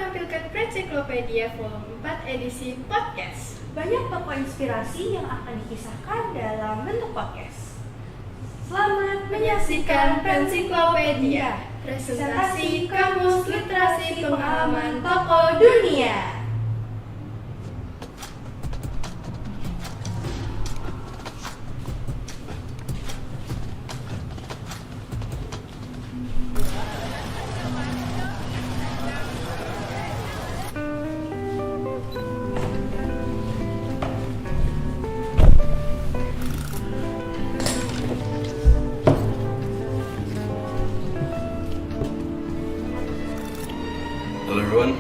menampilkan Prensiklopedia volume 4 edisi podcast. Banyak tokoh inspirasi yang akan dikisahkan dalam bentuk podcast. Selamat Menyaksikan Prensiklopedia, presentasi kamus literasi pengalaman tokoh dunia. Hello everyone.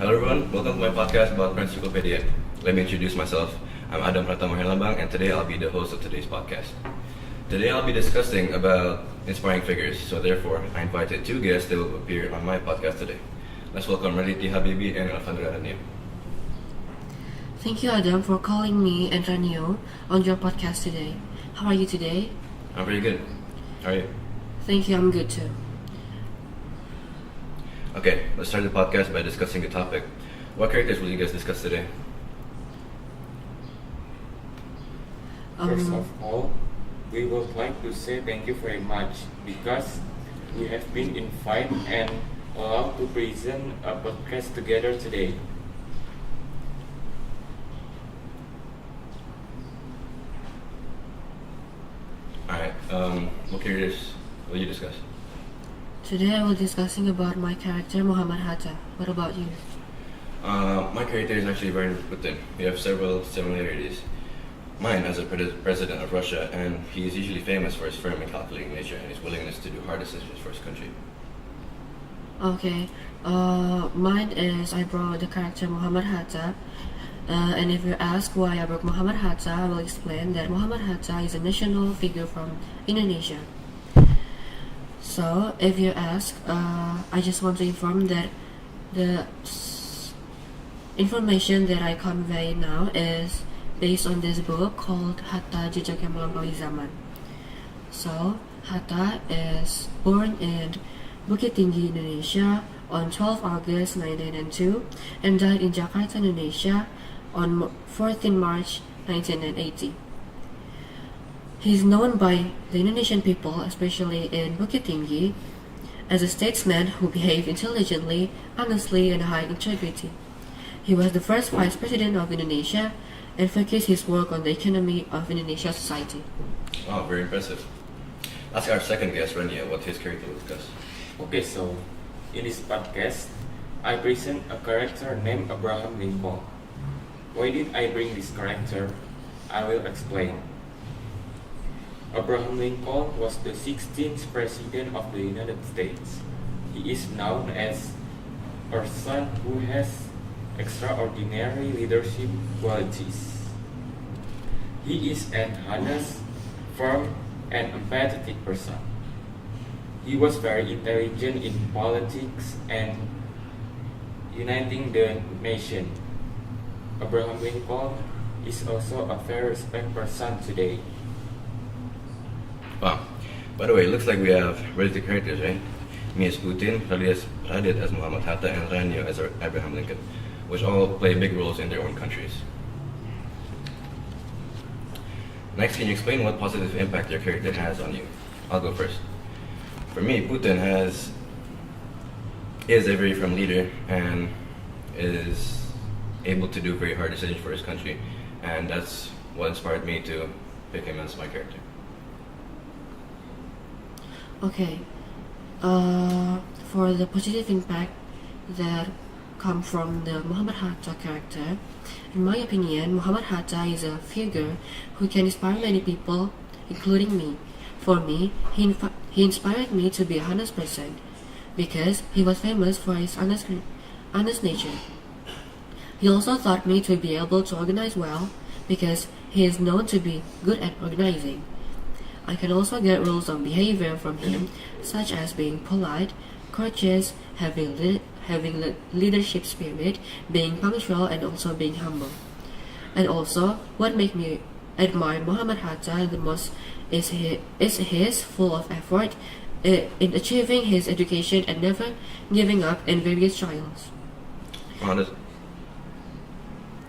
Hello everyone, welcome to my podcast about Prensiklopedia. Let me introduce myself. I'm Adam Pratama, and today I'll be the host of today's podcast. Today I'll be discussing about inspiring figures, so therefore I invited two guests that will appear on my podcast today. Let's welcome Raditi Habibi and Alfandra Ranio. Thank you, Adam, for calling me and Ranio on your podcast today. How are you today? I'm pretty good. How are you? Thank you, I'm good too. Okay, let's start the podcast by discussing the topic. What characters will you guys discuss today? First of all, we would like to say thank you very much because we have been invited and allowed to present a podcast together today. Alright, what characters will you discuss? Today I will discussing about my character Muhammad Hatta. What about you? My character is actually very Putin. We have several similarities. Mine as a president of Russia, and he is usually famous for his firm and calculating nature and his willingness to do hard decisions for his country. Okay, mine is I brought the character Muhammad Hatta. And if you ask why I brought Muhammad Hatta, I will explain that Muhammad Hatta is a national figure from Indonesia. So, if you ask, I just want to inform that the information that I convey now is based on this book called Hatta Jejak yang Melampaui Zaman. So, Hatta is born in Bukit Tinggi, Indonesia on 12 August 1902 and died in Jakarta, Indonesia on 14 March 1980. He is known by the Indonesian people, especially in Bukit Tinggi, as a statesman who behaved intelligently, honestly, and high integrity. He was the first vice president of Indonesia and focused his work on the economy of Indonesian society. Oh, very impressive. Ask our second guest, Rania, what his character will discuss. Okay, so in this podcast, I present a character named Abraham Lincoln. Why did I bring this character? I will explain. Abraham Lincoln was the 16th President of the United States. He is known as a person who has extraordinary leadership qualities. He is an honest, firm, and empathetic person. He was very intelligent in politics and uniting the nation. Abraham Lincoln is also a very respected person today. Wow. By the way, it looks like we have relative characters, right? Me as Putin, Radit as Muhammad Hatta, and Ranio as Abraham Lincoln, which all play big roles in their own countries. Next, can you explain what positive impact your character has on you? I'll go first. For me, Putin is a very firm leader and is able to do very hard decisions for his country, and that's what inspired me to pick him as my character. Okay, for the positive impact that come from the Muhammad Hatta character, in my opinion, Muhammad Hatta is a figure who can inspire many people, including me. For me, he inspired me to be a honest person because he was famous for his honest nature. He also taught me to be able to organize well because he is known to be good at organizing. I can also get rules of behavior from him, such as being polite, courteous, having having leadership spirit, being punctual, and also being humble. And also, what makes me admire Muhammad Hatta the most is his full of effort in achieving his education and never giving up in various trials.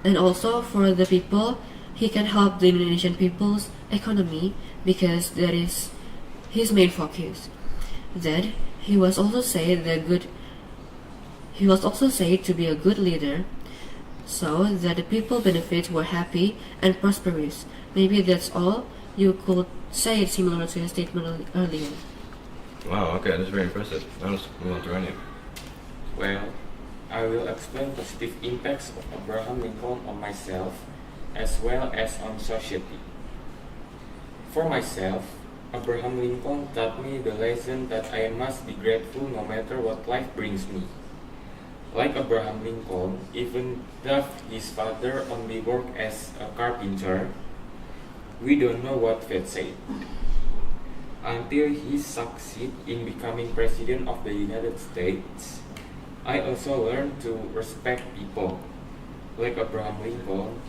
And also for the people, he can help the Indonesian people's economy because that is his main focus. Then he was also said to be a good leader, so that the people benefit were happy and prosperous. Maybe that's all you could say, similar to your statement earlier. Wow, okay, that's very impressive. Now let's move on to Rania. Well, I will explain positive impacts of Abraham Lincoln on myself as well as on society. For myself, Abraham Lincoln taught me the lesson that I must be grateful no matter what life brings me. Like Abraham Lincoln, even though his father only worked as a carpenter, we don't know what fate said. Until he succeeded in becoming President of the United States, I also learned to respect people. Like Abraham Lincoln,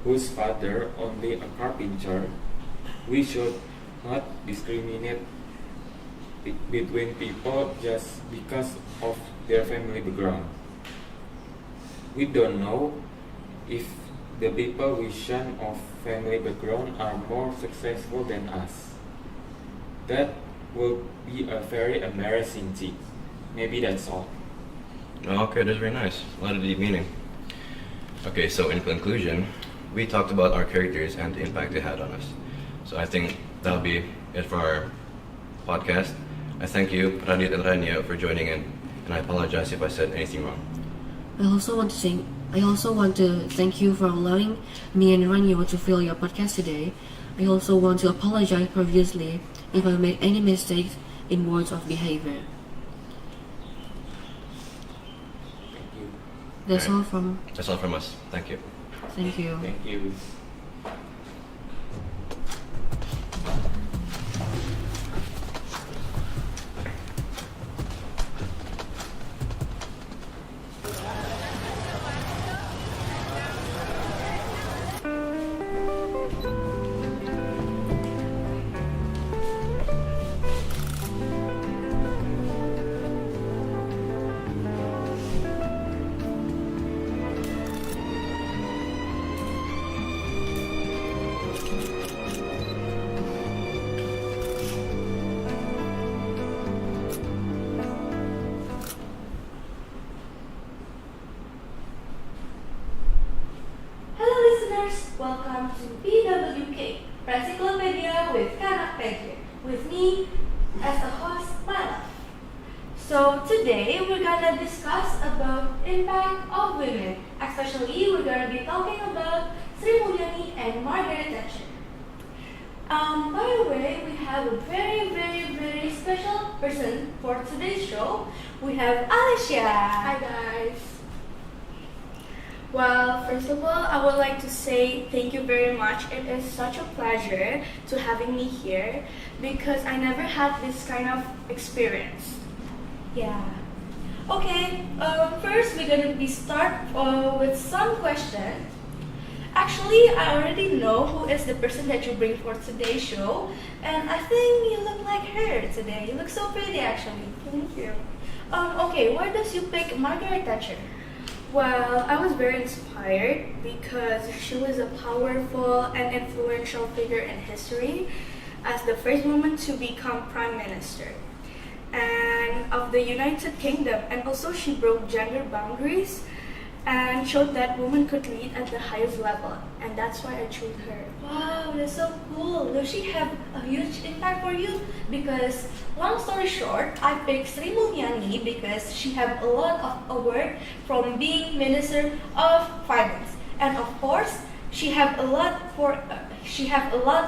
whose father only a carpenter, we should not discriminate between people just because of their family background. We don't know if the people we shun of family background are more successful than us. That will be a very embarrassing thing. Maybe that's all. Okay, that's very nice. A lot of deep meaning. Okay, so in conclusion, we talked about our characters and the impact they had on us. So I think that'll be it for our podcast. I thank you, Radit and Rania, for joining in, and I apologize if I said anything wrong. I also want to thank you for allowing me and Ranyo to fill your podcast today. I also want to apologize previously if I made any mistakes in words of behavior. Thank you. That's Right. all from us. Thank you. Thank you. Thank you. Hello listeners, welcome to PWK, Prensiklopedia with Kanakpedia, with me as the host, Mala. So today we're gonna discuss about impact of women, especially we're gonna be talking about Sri Mulyani and Margaret Thatcher. By the way, we have a very special person for today's show. We have Alicia. Hi guys. Well, first of all, I would like to say thank you very much. It is such a pleasure to having me here because I never had this kind of experience. Yeah. Okay. First, we're gonna be start with some questions. Actually, I already know who is the person that you bring for today's show, and I think you look like her today. You look so pretty, actually. Thank you. Okay. Why does you pick Margaret Thatcher? Well, I was very inspired because she was a powerful and influential figure in history as the first woman to become prime minister and of the United Kingdom, and also she broke gender boundaries and showed that women could lead at the highest level, and that's why I chose her. Wow, that's so cool. Does she have a huge impact for you? Because long story short, I picked Sri Mulyani because she have a lot of award from being Minister of Finance, and of course, she have a lot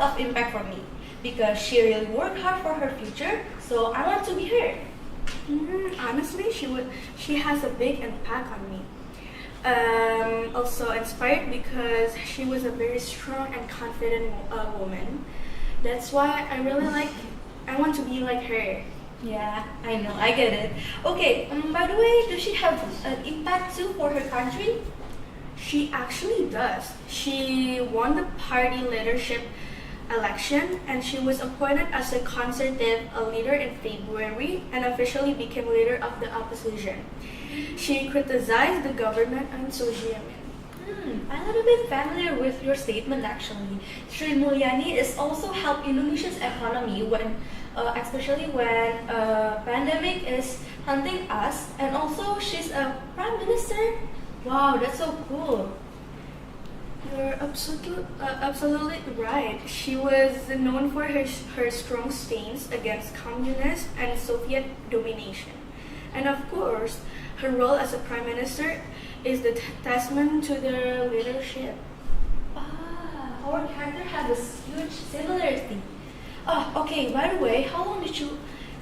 of impact for me because she really worked hard for her future. So I want to be her. Honestly, she has a big impact on me. Also inspired because she was a very strong and confident woman. That's why I want to be like her. Yeah, I know, I get it. Okay, by the way, does she have an impact too for her country? She actually does. She won the party leadership election and she was appointed as a conservative leader in February and officially became leader of the opposition. She criticized the government on social media. I'm a little bit familiar with your statement actually. Sri Mulyani is also help Indonesia's economy when, especially when pandemic is hunting us, and also she's a prime minister. Wow, that's so cool. You're absolutely right. She was known for her strong stance against communist and Soviet domination. And of course, her role as a prime minister is the testament to their leadership. Our character has this huge similarity. Okay, by the way, how long did you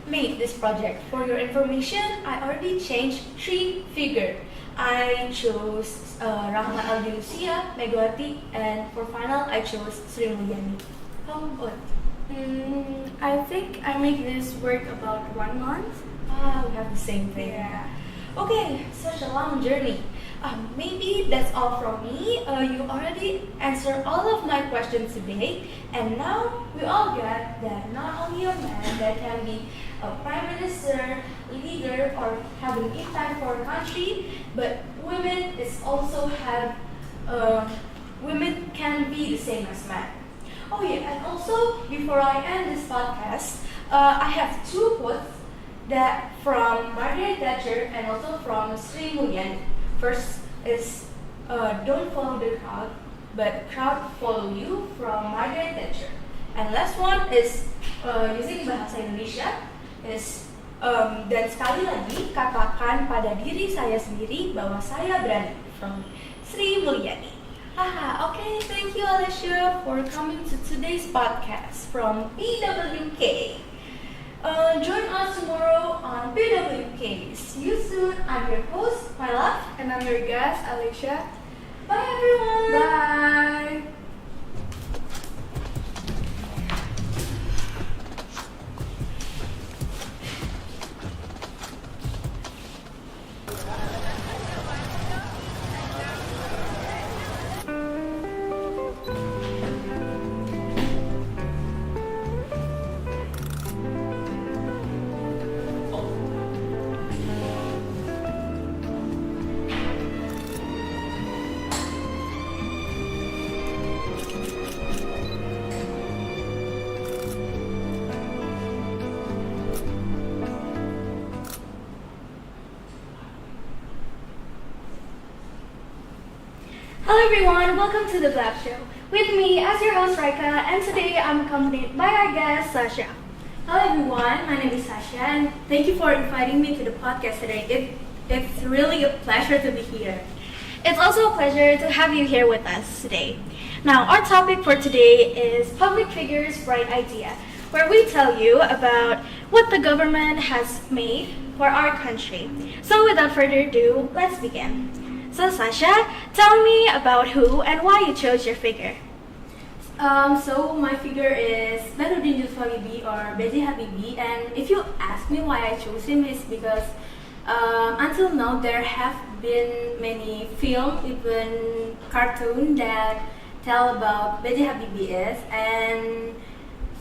make this project? For your information, I already changed 3 figures. I chose Rahma Al-Yusia, Megawati, and for final, I chose Sri Mulyani. How about? I think I make this work about 1 month. We have the same thing. Yeah. Okay, such a long journey. Maybe that's all from me. You already answered all of my questions today, and now we all get that not only a man that can be a prime minister, leader, or have an impact for a country, but women is also have women can be the same as men. Oh yeah, and also before I end this podcast, I have 2 quotes that from Margaret Thatcher and also from Sri Mulyani. First is don't follow the crowd, but crowd follow you from Margaret Thatcher. And last one is using bahasa Indonesia is dan sekali lagi katakan pada diri saya sendiri bahwa saya berani from Sri Mulyani. Okay, thank you Alicia for coming to today's podcast from PWK. Join us tomorrow on PWK. See you soon. I'm your host, my love. And I'm your guest, Alicia. Bye everyone. Bye. Hello everyone, welcome to the Blab Show. With me as your host Raika, and today I'm accompanied by our guest Sasha. Hello everyone, my name is Sasha and thank you for inviting me to the podcast today. It's really a pleasure to be here. It's also a pleasure to have you here with us today. Now, our topic for today is Public Figures Bright Idea, where we tell you about what the government has made for our country. So without further ado, let's begin. So Sasha, tell me about who and why you chose your figure. So my figure is Badruddin Habibie or B.J. Habibie, and if you ask me why I chose him, is because until now there have been many film, even cartoon that tell about B.J. Habibie is, and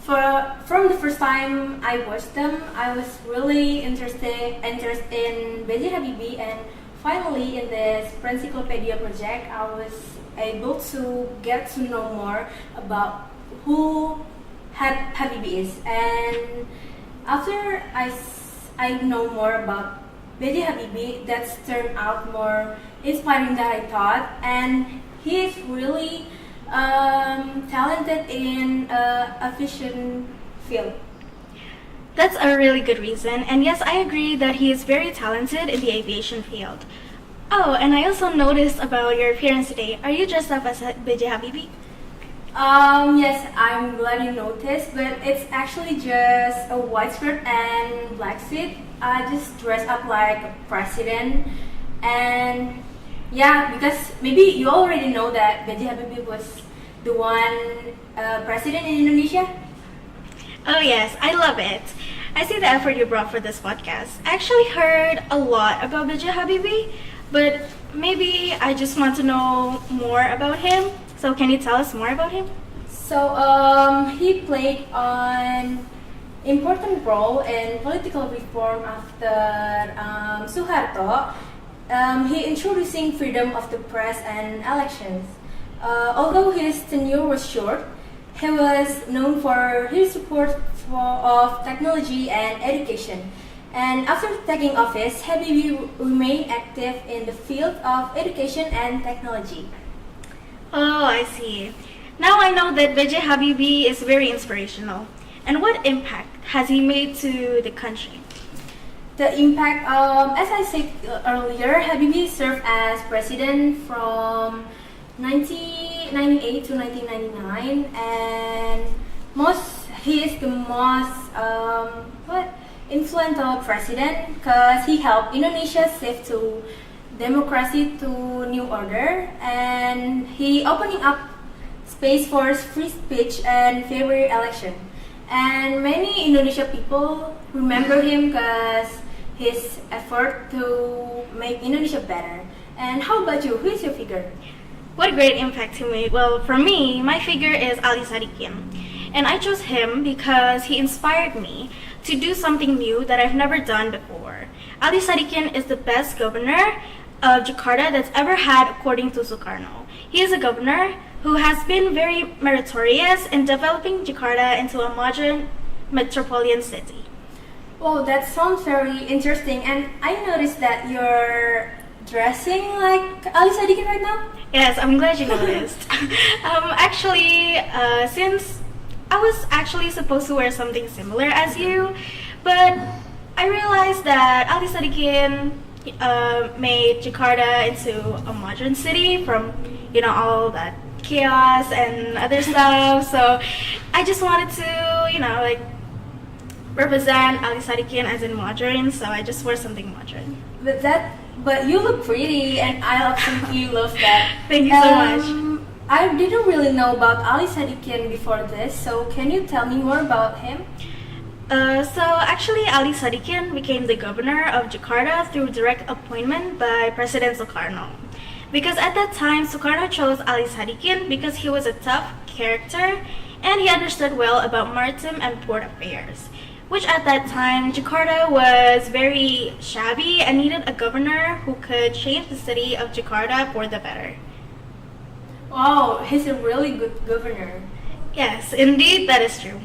from the first time I watched them, I was really interested in B.J. Habibie, and finally in this Prensiklopedia project, I was able to get to know more about who Habibie is, and after I know more about B.J. Habibie, that's turned out more inspiring than I thought, and he is really talented in aviation field. That's a really good reason, and yes, I agree that he is very talented in the aviation field. Oh, and I also noticed about your appearance today. Are you dressed up as B.J. Habibie? Yes, I'm glad you noticed, but it's actually just a white skirt and black suit. I just dress up like a president, and yeah, because maybe you already know that B.J. Habibie was the one president in Indonesia. Oh yes, I love it. I see the effort you brought for this podcast. I actually heard a lot about B.J. Habibie, but maybe I just want to know more about him. So can you tell us more about him? So he played an important role in political reform after Suharto. He introducing freedom of the press and elections. Although his tenure was short, he was known for his support of technology and education. And after taking office, Habibie remained active in the field of education and technology. Oh, I see. Now I know that B.J. Habibie is very inspirational. And what impact has he made to the country? The impact, as I said earlier, Habibie served as president from 1998 to 1999, and he is the most influential president because he helped Indonesia shift to democracy to new order, and he opening up space for free speech and fair election. And many Indonesia people remember him because his effort to make Indonesia better. And how about you? Who is your figure? What a great impact he made. Well, for me, my figure is Ali Sadikin. And I chose him because he inspired me to do something new that I've never done before. Ali Sadikin is the best governor of Jakarta that's ever had according to Sukarno. He is a governor who has been very meritorious in developing Jakarta into a modern metropolitan city. Oh, that sounds very interesting. And I noticed that you're dressing like Ali Sadikin right now. Yes, I'm glad you noticed. Since I was actually supposed to wear something similar as you, but I realized that Ali Sadikin made Jakarta into a modern city from, all that chaos and other stuff. So I just wanted to, represent Ali Sadikin as in modern. So I just wore something modern. But you look pretty, and I absolutely love that. Thank you so much. I didn't really know about Ali Sadikin before this, so can you tell me more about him? Actually, Ali Sadikin became the governor of Jakarta through direct appointment by President Sukarno. Because at that time, Sukarno chose Ali Sadikin because he was a tough character and he understood well about maritime and port affairs, which at that time, Jakarta was very shabby and needed a governor who could change the city of Jakarta for the better. Wow, he's a really good governor. Yes, indeed, that is true.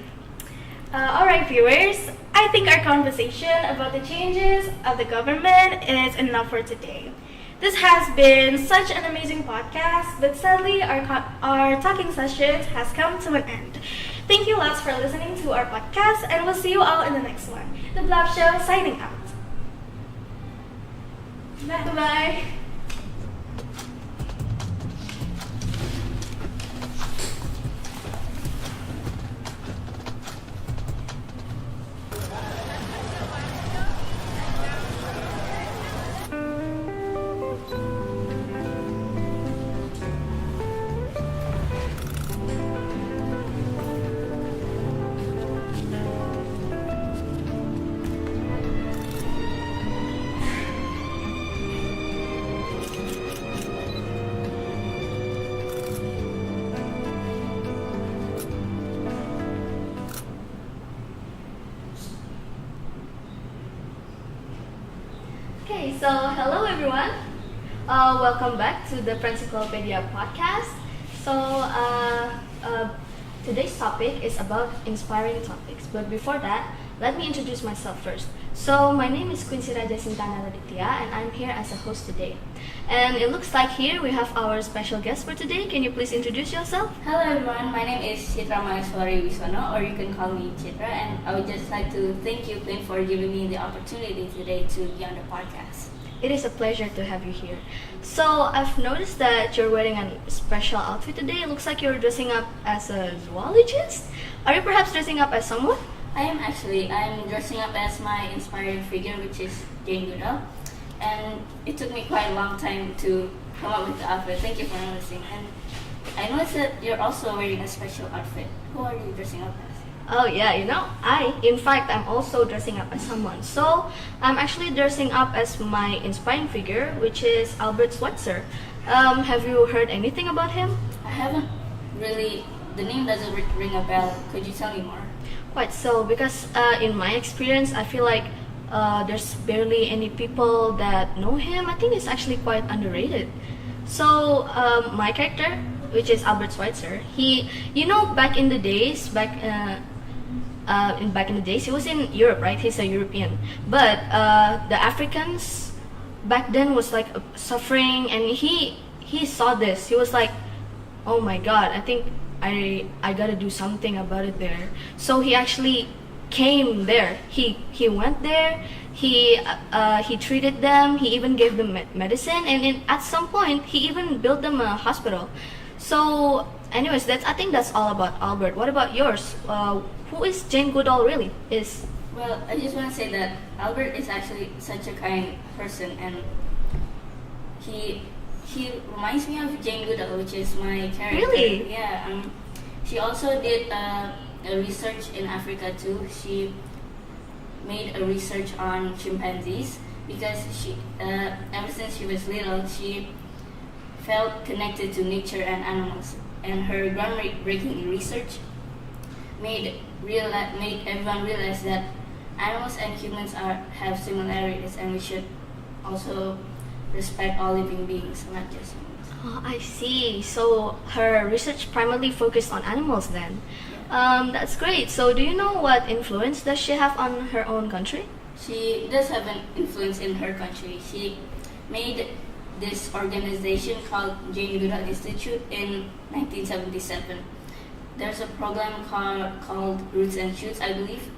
Alright, viewers, I think our conversation about the changes of the government is enough for today. This has been such an amazing podcast, but sadly, our talking session has come to an end. Thank you lots for listening to our podcast, and we'll see you all in the next one. The Blab Show signing out. Bye-bye. Okay, so hello everyone. Welcome back to the Prensiklopedia podcast. So today's topic is about inspiring topics. But before that, let me introduce myself first. So my name is Quincy Raja Sintana Raditya, and I'm here as a host today. And it looks like here we have our special guest for today. Can you please introduce yourself? Hello everyone, my name is Chitra Maheswari Wisono, or you can call me Chitra, and I would just like to thank you, Quinn, for giving me the opportunity today to be on the podcast. It is a pleasure to have you here. So I've noticed that you're wearing a special outfit today. It looks like you're dressing up as a zoologist. Are you perhaps dressing up as someone? I'm dressing up as my inspiring figure, which is Jane Goodall. And it took me quite a long time to come up with the outfit. Thank you for noticing. And I noticed that you're also wearing a special outfit. Who are you dressing up as? Oh yeah, in fact, I'm also dressing up as someone. So I'm actually dressing up as my inspiring figure, which is Albert Schweitzer. Have you heard anything about him? I haven't really. The name doesn't ring a bell. Could you tell me more? Quite so, because in my experience, I feel like there's barely any people that know him. I think it's actually quite underrated. So my character, which is Albert Schweitzer, he, back in the days, back in the days, he was in Europe, right? He's a European, but the Africans back then was like suffering, and he saw this. He was like, oh my God, I think I gotta do something about it there. So he actually came there. He went there. He treated them. He even gave them medicine, and at some point he even built them a hospital. So, anyways, I think that's all about Albert. What about yours? Who is Jane Goodall really? Well, I just want to say that Albert is actually such a kind person, and he reminds me of Jane Goodall, which is my character. Really? Yeah. She also did a research in Africa too. She made a research on chimpanzees because she, ever since she was little, she felt connected to nature and animals, and her groundbreaking research made everyone realize that animals and humans have similarities, and we should also respect all living beings, not just humans. Oh, I see. So her research primarily focused on animals then. That's great. So do you know what influence does she have on her own country? She does have an influence in her country. She made this organization called Jane Goodall Institute in 1977. There's a program called Roots and Shoots, I believe.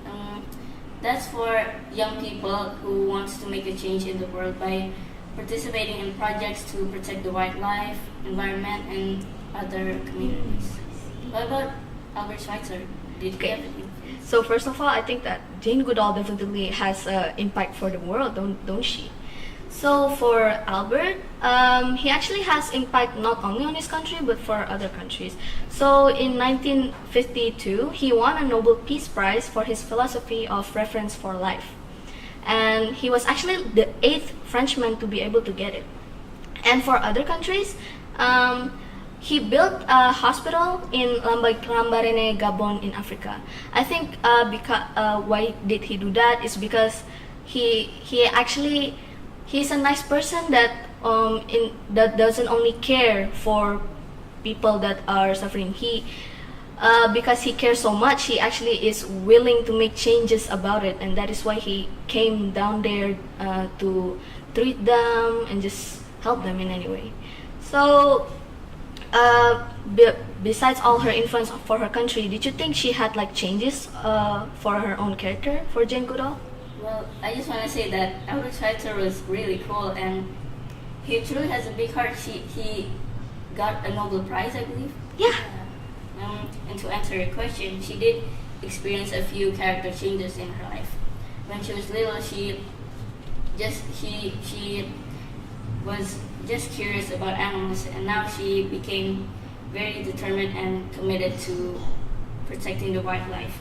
That's for young people who wants to make a change in the world by participating in projects to protect the wildlife, environment, and other communities. What about Albert Schweitzer? Did he have an influence? So first of all, I think that Jane Goodall definitely has an impact for the world, don't she? So for Albert, he actually has impact not only on his country but for other countries. So in 1952, he won a Nobel Peace Prize for his philosophy of reference for life. And he was actually the 8th Frenchman to be able to get it. And for other countries, he built a hospital in Lambaréné, Gabon in Africa. I think why did he do that is because he's a nice person that that doesn't only care for people that are suffering. Because he cares so much, he actually is willing to make changes about it, and that is why he came down there to treat them and just help them in any way. So, besides all her influence for her country, did you think she had like changes for her own character, for Jane Goodall? Well, I just want to say that Albert Schweitzer was really cool, and he truly has a big heart. He got a Nobel Prize, I believe. Yeah. And to answer your question, she did experience a few character changes in her life. When she was little, she was just curious about animals, and now she became very determined and committed to protecting the wildlife.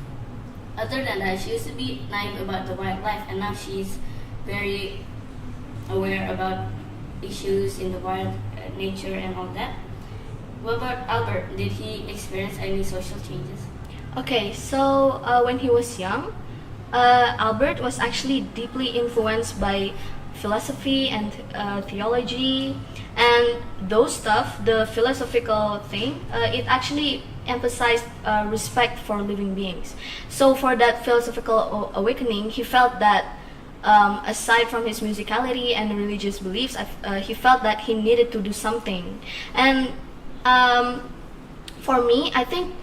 Other than that, she used to be naive about the wildlife, and now she's very aware about issues in the wild nature and all that. What about Albert? Did he experience any social changes? Okay, so when he was young, Albert was actually deeply influenced by philosophy and theology, and those stuff, the philosophical thing, it actually emphasized respect for living beings. So for that philosophical awakening, he felt that aside from his musicality and religious beliefs, he felt that he needed to do something. And for me, I think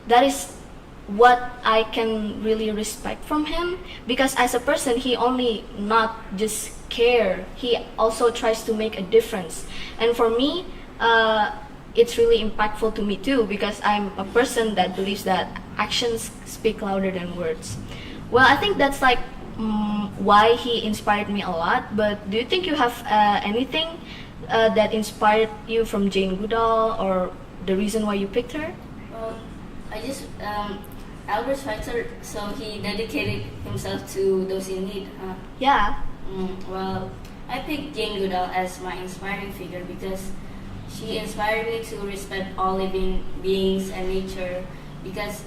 that is what I can really respect from him, because as a person, he only not just care, he also tries to make a difference. And for me, it's really impactful to me too, because I'm a person that believes that actions speak louder than words. Well, I think that's like why he inspired me a lot. But do you think you have anything that inspired you from Jane Goodall, or the reason why you picked her? Well, I just Albert Schweitzer, so he dedicated himself to those in need. Yeah. Well, I picked Jane Goodall as my inspiring figure because she inspired me to respect all living beings and nature, because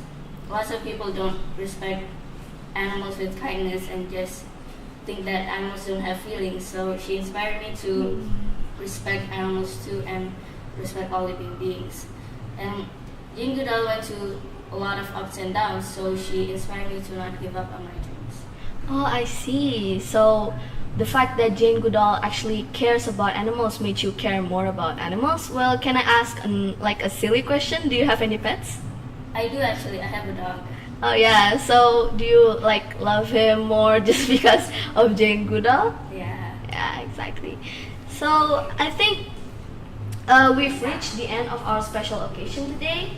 lots of people don't respect animals with kindness and just think that animals don't have feelings. So she inspired me to respect animals too and respect all living beings. And Jane Goodall went to a lot of ups and downs, so she inspired me to not give up on my dreams. Oh, I see. So the fact that Jane Goodall actually cares about animals made you care more about animals. Well, can I ask like a silly question? Do you have any pets? I do actually. I have a dog. Oh yeah. So do you like love him more just because of Jane Goodall? Yeah. Yeah, exactly. So I think we've reached the end of our special occasion today.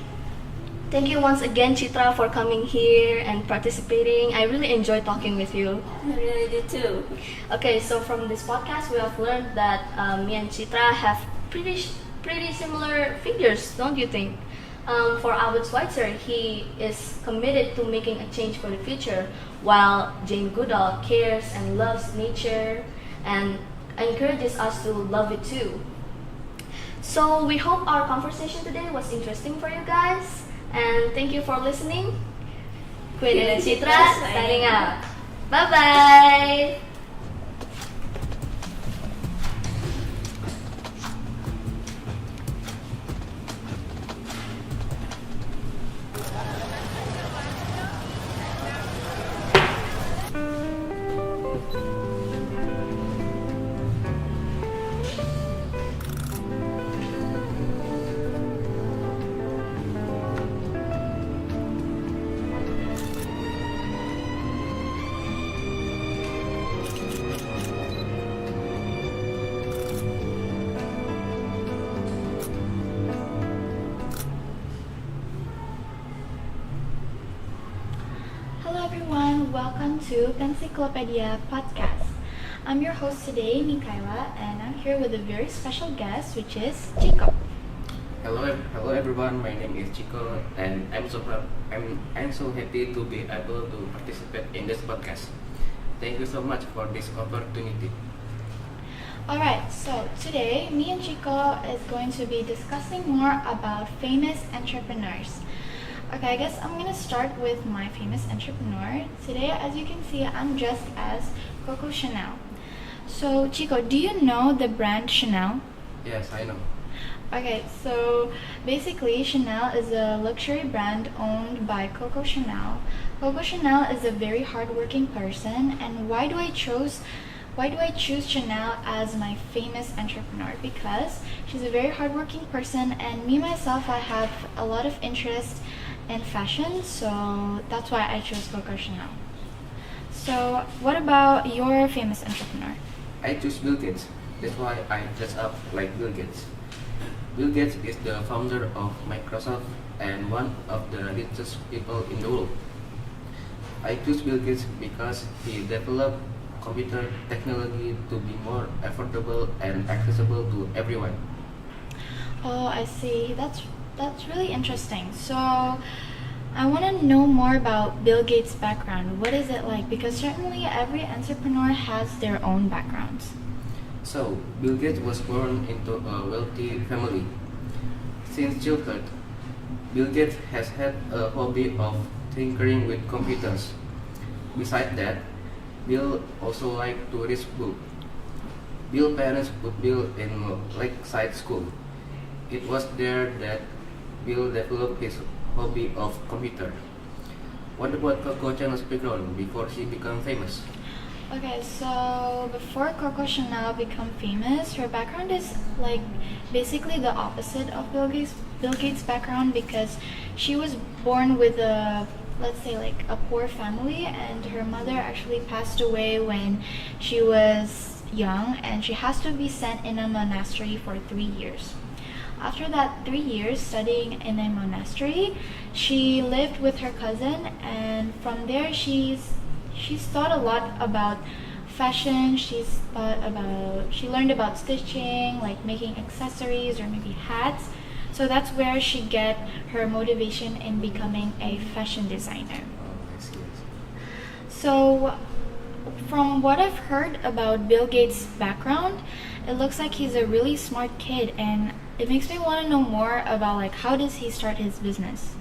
Thank you once again, Chitra, for coming here and participating. I really enjoyed talking with you. I really did too. Okay, so from this podcast, we have learned that me and Chitra have pretty similar figures, don't you think? For Albert Schweitzer, he is committed to making a change for the future, while Jane Goodall cares and loves nature and encourages us to love it too. So we hope our conversation today was interesting for you guys, and thank you for listening. Queen and Chitra signing out. Bye bye. Hello everyone, welcome to Prensiklopedia podcast. I'm your host today, Mikaela, and I'm here with a very special guest, which is Chico. Hello everyone. My name is Chico, and I'm so happy to be able to participate in this podcast. Thank you so much for this opportunity. Alright, so today, me and Chico is going to be discussing more about famous entrepreneurs. Okay, I guess I'm gonna start with my famous entrepreneur. Today, as you can see, I'm dressed as Coco Chanel. So, Chico, do you know the brand Chanel? Yes, I know. Okay, so basically Chanel is a luxury brand owned by Coco Chanel. Coco Chanel is a very hardworking person, and why do I choose Chanel as my famous entrepreneur? Because she's a very hardworking person, and me myself, I have a lot of interest in fashion, so that's why I chose Coco Chanel. So what about your famous entrepreneur? I choose Bill Gates. That's why I dress up like Bill Gates. Bill Gates is the founder of Microsoft and one of the richest people in the world. I choose Bill Gates because he developed computer technology to be more affordable and accessible to everyone. Oh, I see. That's really interesting. So I want to know more about Bill Gates' background. What is it like? Because certainly every entrepreneur has their own backgrounds. So, Bill Gates was born into a wealthy family. Since childhood, Bill Gates has had a hobby of tinkering with computers. Besides that, Bill also liked to read books. Bill's parents put Bill in Lakeside School. It was there that Bill developed his hobby of computer. What about Coco Chanel's background before she became famous? Okay, so before Coco Chanel became famous, her background is like basically the opposite of Bill Gates' background, because she was born with a, let's say, like a poor family, and her mother actually passed away when she was young, and she has to be sent in a monastery for 3 years. After that 3 years studying in a monastery, she lived with her cousin, and from there she's thought a lot about fashion. She learned about stitching, like making accessories or maybe hats. So that's where she get her motivation in becoming a fashion designer. Oh, I see. So from what I've heard about Bill Gates' background, it looks like he's a really smart kid, and it makes me want to know more about like how does he start his business.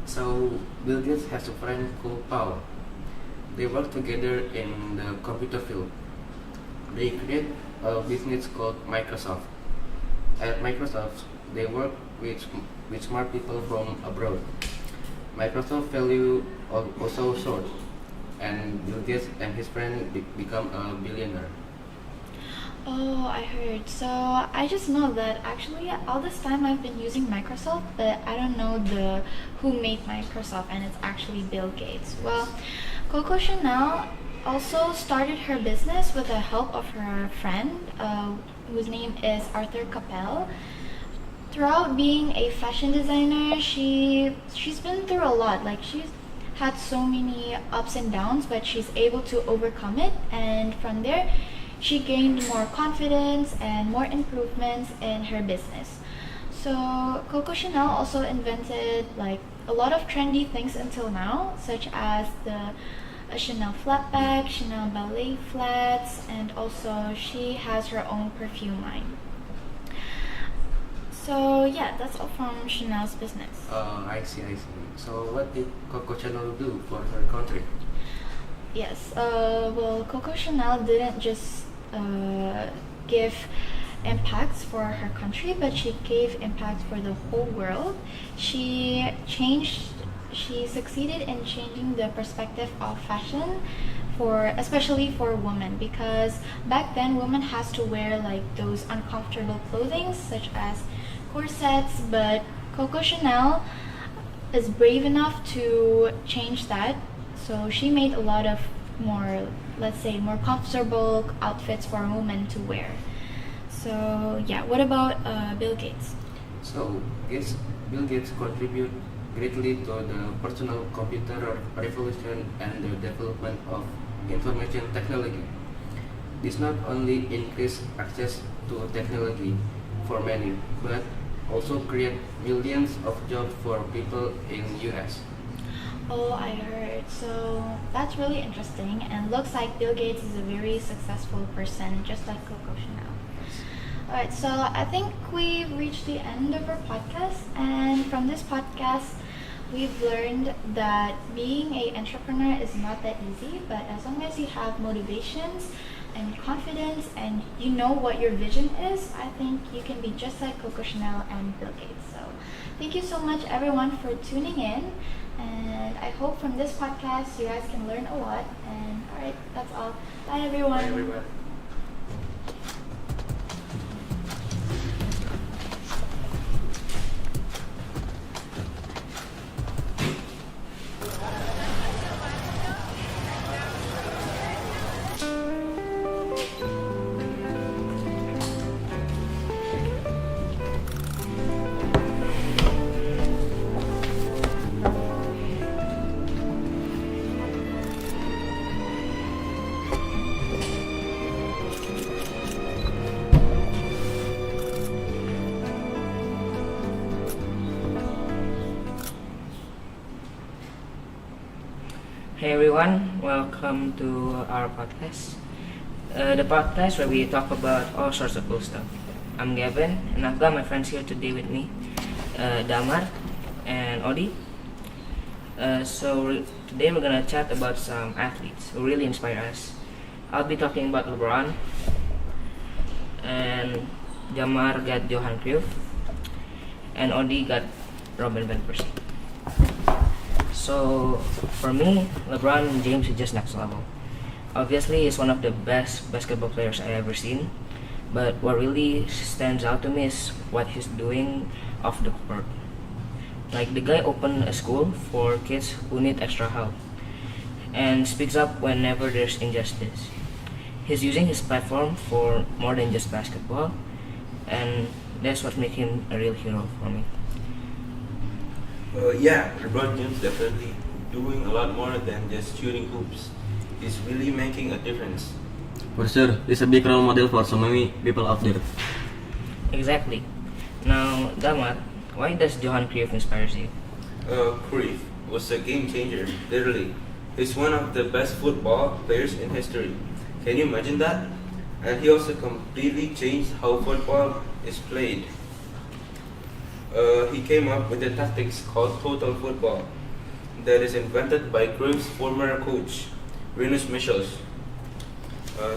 So Bill Gates has a friend called Paul. They work together in the computer field. They create a business called Microsoft. At Microsoft, they work with smart people from abroad. Microsoft value also soared, and Bill Gates and his friend become a billionaire. Oh, I heard. So I just know that actually all this time I've been using Microsoft, but I don't know the who made Microsoft, and it's actually Bill Gates. Well, Coco Chanel also started her business with the help of her friend, whose name is Arthur Capel. Throughout being a fashion designer, she's been through a lot. Like she's had so many ups and downs, but she's able to overcome it, and from there she gained more confidence and more improvements in her business. So Coco Chanel also invented like a lot of trendy things until now, such as the Chanel flat bag, Chanel ballet flats, and also she has her own perfume line. So yeah, that's all from Chanel's business. I see, I see. So what did Coco Chanel do for her country? Yes, well, Coco Chanel didn't just give impacts for her country, but she gave impact for the whole world. She succeeded in changing the perspective of fashion especially for women, because back then women has to wear like those uncomfortable clothing such as corsets, but Coco Chanel is brave enough to change that. So she made a lot of more, let's say, more comfortable outfits for women to wear. So yeah, what about Bill Gates? So Bill Gates contribute greatly to the personal computer revolution and the development of information technology. This not only increase access to technology for many, but also create millions of jobs for people in US. Oh, I heard. So that's really interesting, and looks like Bill Gates is a very successful person, just like Coco Chanel. Alright, so I think we've reached the end of our podcast, and from this podcast, we've learned that being an entrepreneur is not that easy, but as long as you have motivations and confidence and you know what your vision is, I think you can be just like Coco Chanel and Bill Gates. So thank you so much everyone for tuning in, and I hope from this podcast you guys can learn a lot. And alright, that's all. Bye everyone. Bye everyone. Hey everyone, welcome to our podcast. The podcast where we talk about all sorts of cool stuff. I'm Gavin, and I've got my friends here today with me, Damar and Odi. Today we're gonna chat about some athletes who really inspire us. I'll be talking about LeBron, and Damar got Johan Cruyff, and Odi got Robin van Persie. So for me, LeBron James is just next level. Obviously, he's one of the best basketball players I've ever seen. But what really stands out to me is what he's doing off the court. Like, the guy opened a school for kids who need extra help and speaks up whenever there's injustice. He's using his platform for more than just basketball, and that's what makes him a real hero for me. Yeah, LeBron James definitely doing a lot more than just shooting hoops. He's really making a difference. For sure, he's a big role model for so many people out there. Exactly. Now, Damar, Why does Johan Cruyff inspires you? Cruyff was a game changer, literally. He's one of the best football players in history. Can you imagine that? And he also completely changed how football is played. He came up with a tactics called total football that is invented by Cruyff's former coach, Rinus Michels.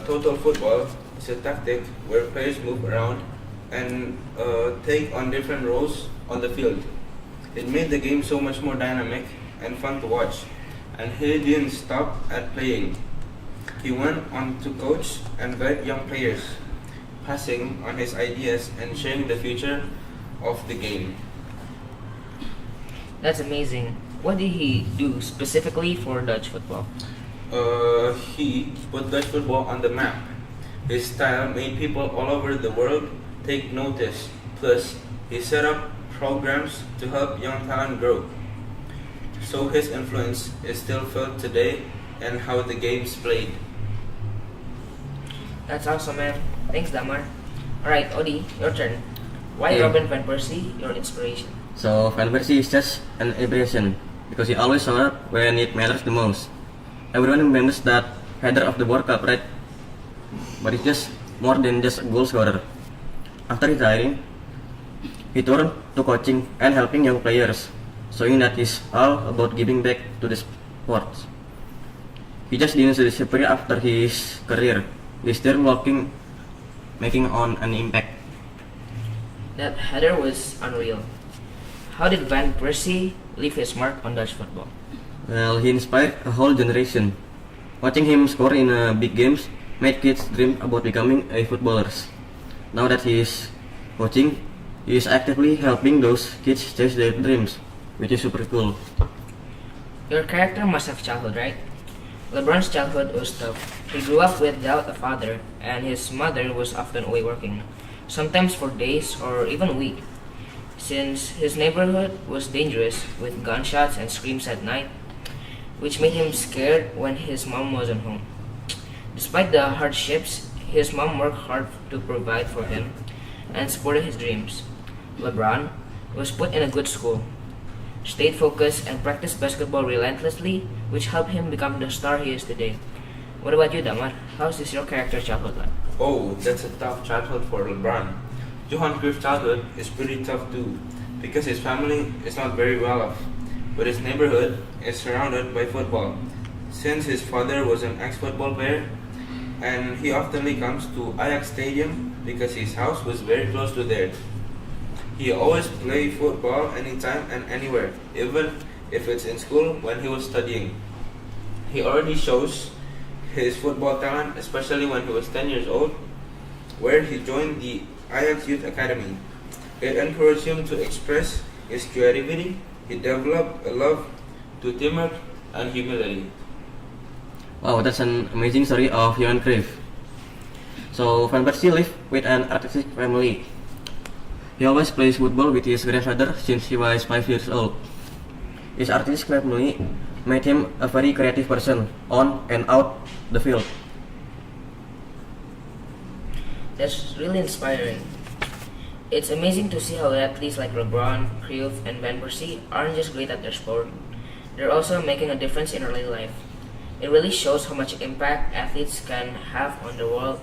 Total football is a tactic where players move around and take on different roles on the field. It made the game so much more dynamic and fun to watch. And he didn't stop at playing. He went on to coach and guide young players, passing on his ideas and sharing the future of the game. That's amazing. What did he do specifically for Dutch football? He put Dutch football on the map. His style made people all over the world take notice. Plus, he set up programs to help young talent grow. So his influence is still felt today and how the game's played. That's awesome, man. Thanks, Damar. Alright, Odi, your turn. Why Okay. Robin Van Persie your inspiration? So Van Persie is just an aberration because he always showed up when it matters the most. Everyone remembers that header of the World Cup, right? But it's just more than just a goal scorer. After retiring, he turned to coaching and helping young players, showing that he's all about giving back to the sports. He just didn't disappear after his career. He's still working, making on an impact. That header was unreal. How did Van Persie leave his mark on Dutch football? Well, he inspired a whole generation. Watching him score in big games made kids dream about becoming a footballers. Now that he is coaching, he is actively helping those kids chase their dreams, which is super cool. Your character must have childhood, right? LeBron's childhood was tough. He grew up without a father, and his mother was often away working, sometimes for days or even a week. Since his neighborhood was dangerous with gunshots and screams at night, which made him scared when his mom wasn't home. Despite the hardships, his mom worked hard to provide for him and supported his dreams. LeBron was put in a good school, stayed focused, and practiced basketball relentlessly, which helped him become the star he is today. What about you, Damar? How's this your character's childhood like? Oh, that's a tough childhood for LeBron. Johan Cruyff's childhood is pretty tough too, because his family is not very well off, but his neighborhood is surrounded by football. Since his father was an ex-football player, and he oftenly comes to Ajax Stadium because his house was very close to there. He always played football anytime and anywhere, even if it's in school when he was studying. He already shows his football talent, especially when he was 10 years old, where he joined the Ajax Youth Academy. It encouraged him to express his creativity. He developed a love to teamwork and humility. Wow, that's an amazing story of Johan Cruyff. So Van Persie lived with an artistic family. He always plays football with his grandfather since he was 5 years old. His artistic family made him a very creative person on and out the field. That's really inspiring. It's amazing to see how athletes like LeBron, Cruyff, and Van Persie aren't just great at their sport, they're also making a difference in early life. It really shows how much impact athletes can have on the world,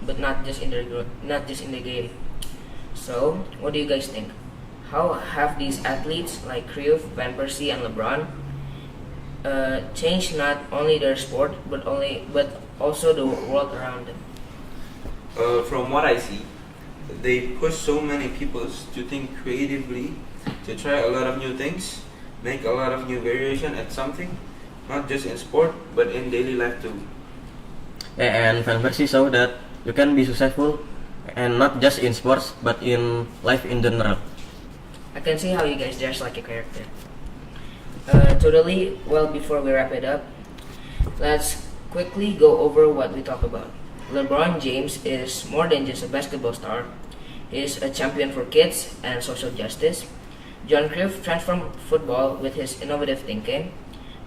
but not just in the game. So, what do you guys think? How have these athletes like Cruyff, Van Persie, and LeBron changed not only their sport but also the world around them? From what I see, they push so many people to think creatively, to try a lot of new things, make a lot of new variation at something, not just in sport, but in daily life too. And Van Persie showed that you can be successful and not just in sports but in life in general. I can see how you guys dress like a character. Totally. Well, before we wrap it up, let's quickly go over what we talked about. LeBron James is more than just a basketball star. He is a champion for kids and social justice. John Cruyff transformed football with his innovative thinking.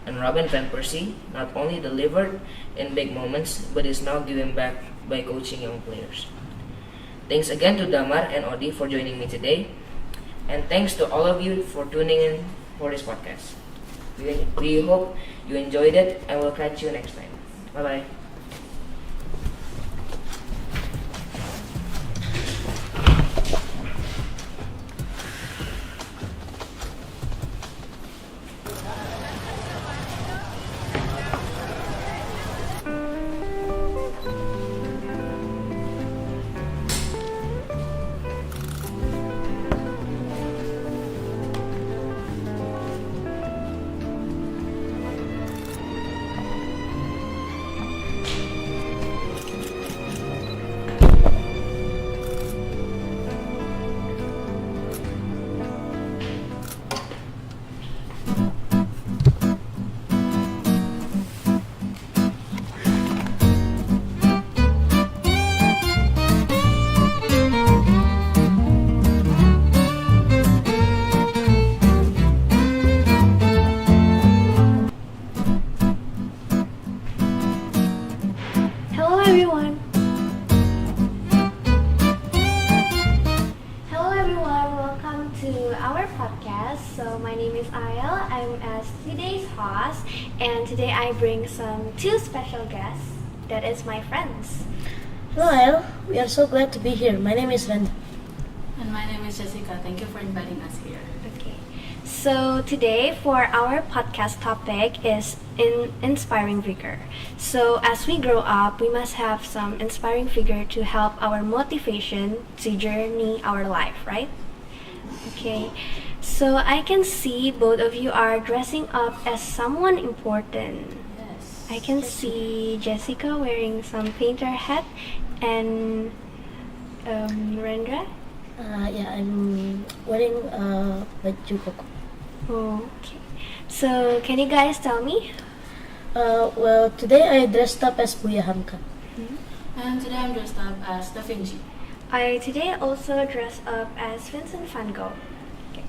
And Robin Van Persie not only delivered in big moments, but is now giving back by coaching young players. Thanks again to Damar and Odi for joining me today. And thanks to all of you for tuning in for this podcast. We hope you enjoyed it, and we'll catch you next time. Bye bye. Hello everyone. Hello everyone, welcome to our podcast. So my name is Ayel. I'm as today's host, and today I bring two special guests. That is my friends. Hello, Al. We are so glad to be here. My name is Randa. And my name is Jessica. Thank you for inviting us here. Okay. So today for our podcast topic is inspiring figure. So as we grow up, we must have some inspiring figure to help our motivation to journey our life, right? Okay. So I can see both of you are dressing up as someone important. Yes. I can see Jessica wearing some painter hat and Rendra. Yeah, I'm wearing baju koko. Okay. So can you guys tell me? Well, today I dressed up as Buya Hamka. And today I'm dressed up as Da Vinci. I today also dress up as Vincent van Gogh. Okay.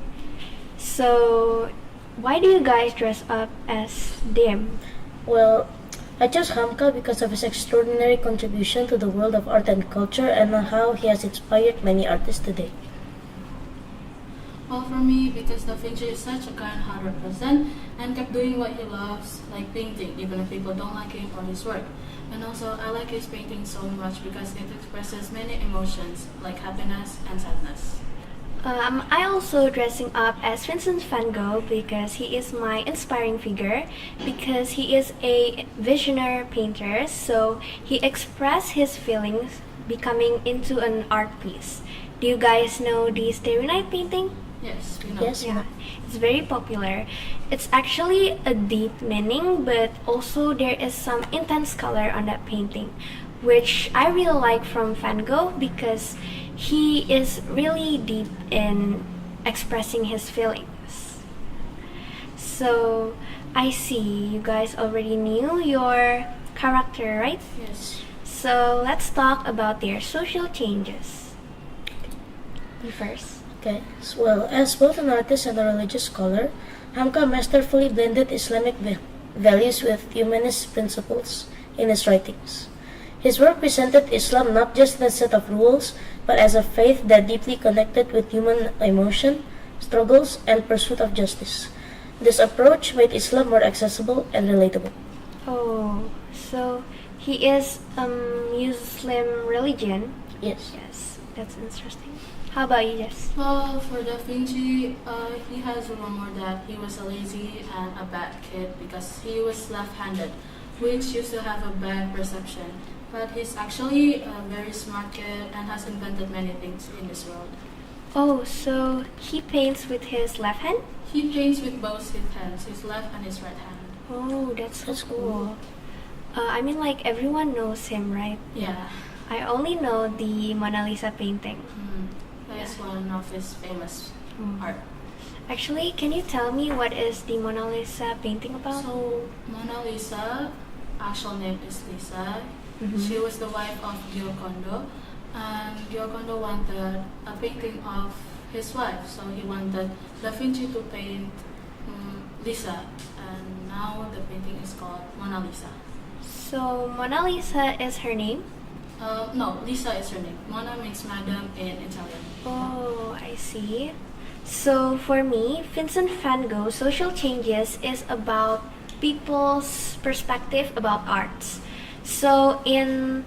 So why do you guys dress up as them? Well, I chose Hamka because of his extraordinary contribution to the world of art and culture and how he has inspired many artists today. Well, for me, because Da Vinci is such a kind-hearted person and kept doing what he loves, like painting, even if people don't like him or his work. And also, I like his painting so much because it expresses many emotions, like happiness and sadness. I also dressing up as Vincent van Gogh because he is my inspiring figure, because he is a visionary painter, so he expressed his feelings becoming into an art piece. Do you guys know the Starry Night painting? Yes, we know. Yes. Yeah, it's very popular. It's actually a deep meaning, but also there is some intense color on that painting, which I really like from Van Gogh because he is really deep in expressing his feelings. So I see you guys already knew your character, right? Yes. So let's talk about their social changes. You first. Okay, well, as both an artist and a religious scholar, Hamka masterfully blended Islamic values with humanist principles in his writings. His work presented Islam not just as a set of rules, but as a faith that deeply connected with human emotion, struggles, and pursuit of justice. This approach made Islam more accessible and relatable. Oh, so he is Muslim religion. Yes. Yes, that's interesting. How about you, Jess? Well, for Da Vinci, he has a rumor that he was a lazy and a bad kid because he was left-handed, which used to have a bad perception. But he's actually a very smart kid and has invented many things in this world. Oh, so he paints with his left hand? He paints with both his hands, his left and his right hand. Oh, that's That's cool. I mean, like everyone knows him, right? Yeah, I only know the Mona Lisa painting. that's one of his famous art. Actually, can you tell me what is the Mona Lisa painting about? So, Mona Lisa, actual name is Lisa. Mhm. She was the wife of Giocondo, and Giocondo wanted a painting of his wife, so he wanted Da Vinci to paint Lisa, and now the painting is called Mona Lisa. So Mona Lisa is her name? No, Lisa is her name. Mona means madam in Italian. Oh, I see. So for me, Vincent van Gogh's social changes is about people's perspective about arts. So in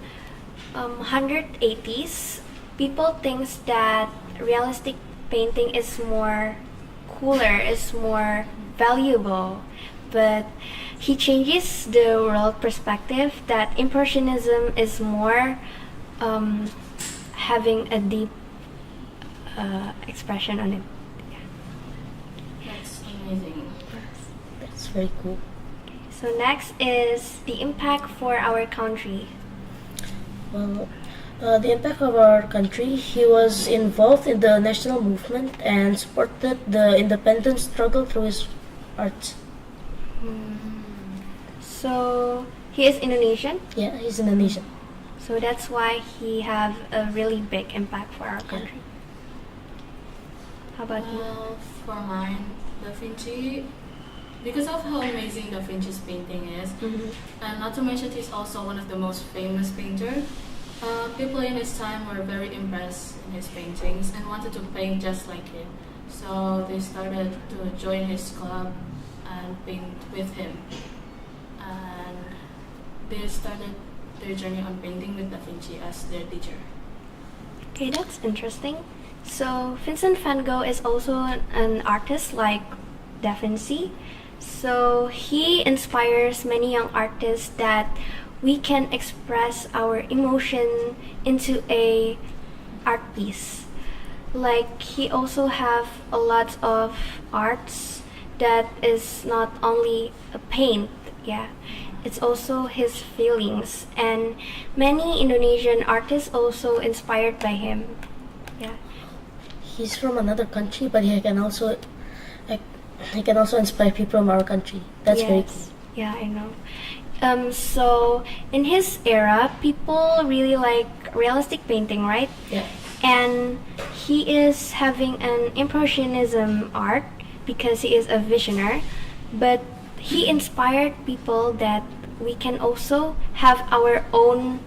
180s, people thinks that realistic painting is more cooler, is more valuable, but he changes the world perspective that impressionism is more having a deep expression on it. That's amazing. That's very cool. So next is the impact for our country. Well, the impact of our country, he was involved in the national movement and supported the independence struggle through his art. So he is Indonesian, Yeah, he's Indonesian. so that's why he have a really big impact for our country. How about you? Well, for mine, Da Vinci, because of how amazing Da Vinci's painting is, and not to mention he's also one of the most famous painters, people in his time were very impressed in his paintings and wanted to paint just like him. So they started to join his club and paint with him. And they started their journey on painting with Da Vinci as their teacher. Okay, that's interesting. So Vincent van Gogh is also an artist like Da Vinci. So he inspires many young artists that we can express our emotion into a art piece. Like he also have a lot of arts that is not only a paint, yeah. It's also his feelings, and many Indonesian artists also inspired by him. Yeah. He's from another country, but like, he can also inspire people from our country. That's very cool. Yeah, I know. So in his era, people really like realistic painting, right? Yeah. And he is having an impressionism art because he is a visionary, but he inspired people that we can also have our own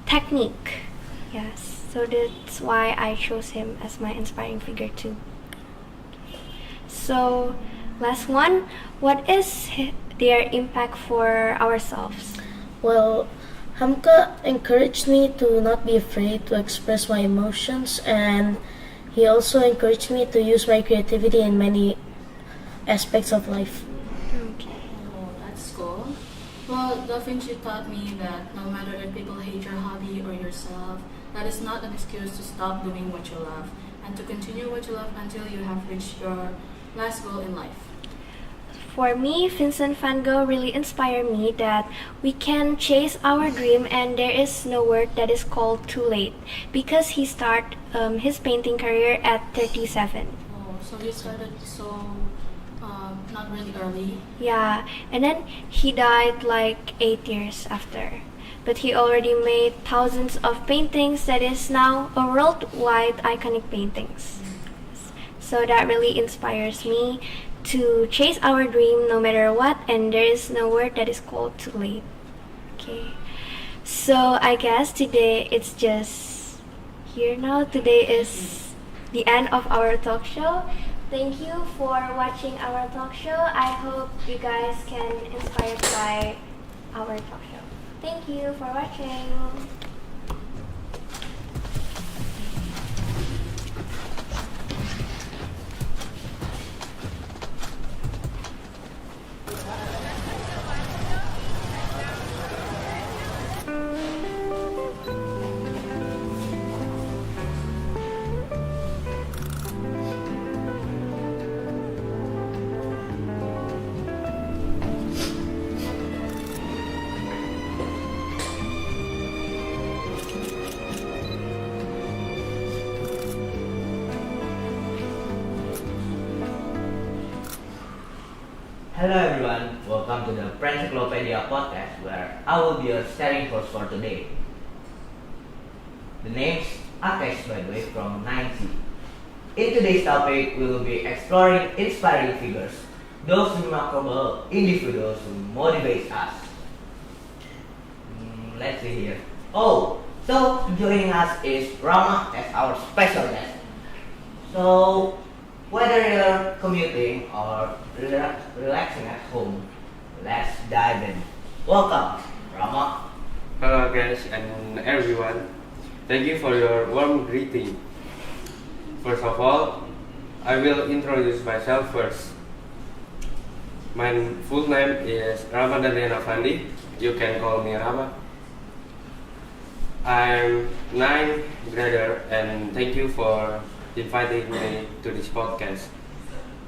technique. Yes, so that's why I chose him as my inspiring figure too. So last one, what is their impact for ourselves? Well, Hamka encouraged me to not be afraid to express my emotions, and he also encouraged me to use my creativity in many aspects of life. Okay. Oh, that's cool. Well, Da Vinci taught me that no matter if people hate your hobby or yourself, that is not an excuse to stop doing what you love and to continue what you love until you have reached your last goal in life. For me, Vincent van Gogh really inspired me that we can chase our dream and there is no word that is called too late because he started his painting career at 37. Oh, so you started not really early. Yeah, and then he died like 8 years after. But he already made thousands of paintings that is now a worldwide iconic paintings. So that really inspires me to chase our dream no matter what, and there is no word that is called too late. Okay. So I guess today it's just here now. Today is the end of our talk show. Thank you for watching our talk show. I hope you guys can inspired by our talk show. Thank you for watching. Hello everyone, welcome to the Prensiklopedia podcast where I will be your steering host for today. The name's Akesh, by the way, from 9C. In today's topic, we will be exploring inspiring figures, those remarkable individuals who motivate us. Let's see here. Oh, so joining us is Rama as our special guest. So, Whether you're commuting or relaxing at home, let's dive in. Welcome, Rama. Hello guys and everyone. Thank you for your warm greeting. First of all, I will introduce myself first. My full name is Ramadhan Afandi. You can call me Rama. I'm 9th grader and thank you for inviting me to this podcast.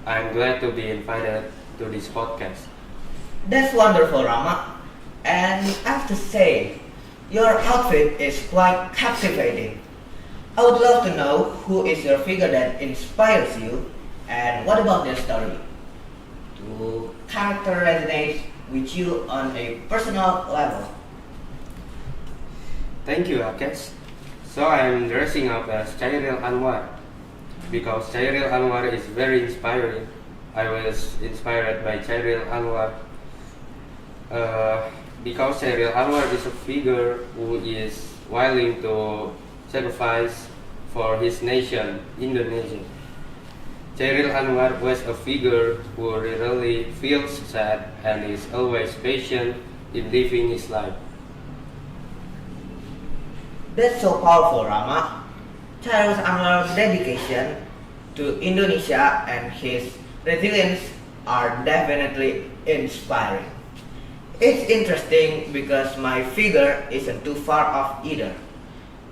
I'm glad to be invited to this podcast. That's wonderful, Rama. And I have to say, your outfit is quite captivating. I would love to know who is your figure that inspires you and what about their story? Do character resonate with you on a personal level? Thank you, Akes. So I'm dressing up as Chairil Anwar because Chairil Anwar is very inspiring. I was inspired by Chairil Anwar because Chairil Anwar is a figure who is willing to sacrifice for his nation, Indonesia. Chairil Anwar was a figure who really feels sad and is always patient in living his life. That's so powerful, Rama. Charles Anwar's dedication to Indonesia and his resilience are definitely inspiring. It's interesting because my figure isn't too far off either.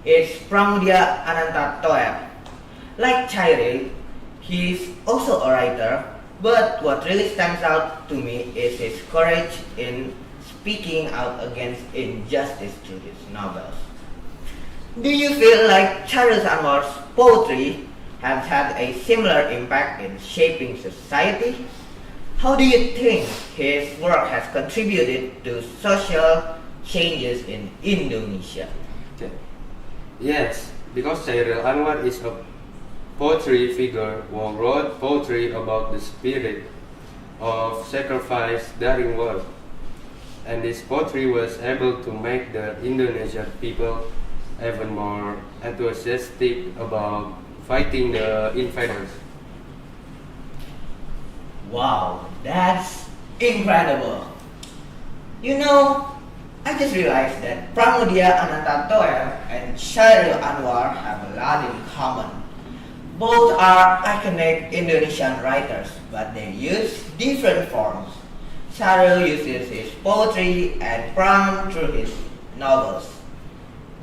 It's Pramudia Ananta Toer. Like Chairil, he's also a writer, but what really stands out to me is his courage in speaking out against injustice through his novels. Do you feel like Charles Anwar's poetry has had a similar impact in shaping society? How do you think his work has contributed to social changes in Indonesia? Okay. Yes, because Chairil Anwar is a poetry figure who wrote poetry about the spirit of sacrifice during war. And this poetry was able to make the Indonesian people even more enthusiastic about fighting the invaders. Wow, that's incredible. You know, I just realized that Pramudia Anantantoya and Chairil Anwar have a lot in common. Both are iconic Indonesian writers, but they use different forms. Chairil uses his poetry and Pram through his novels.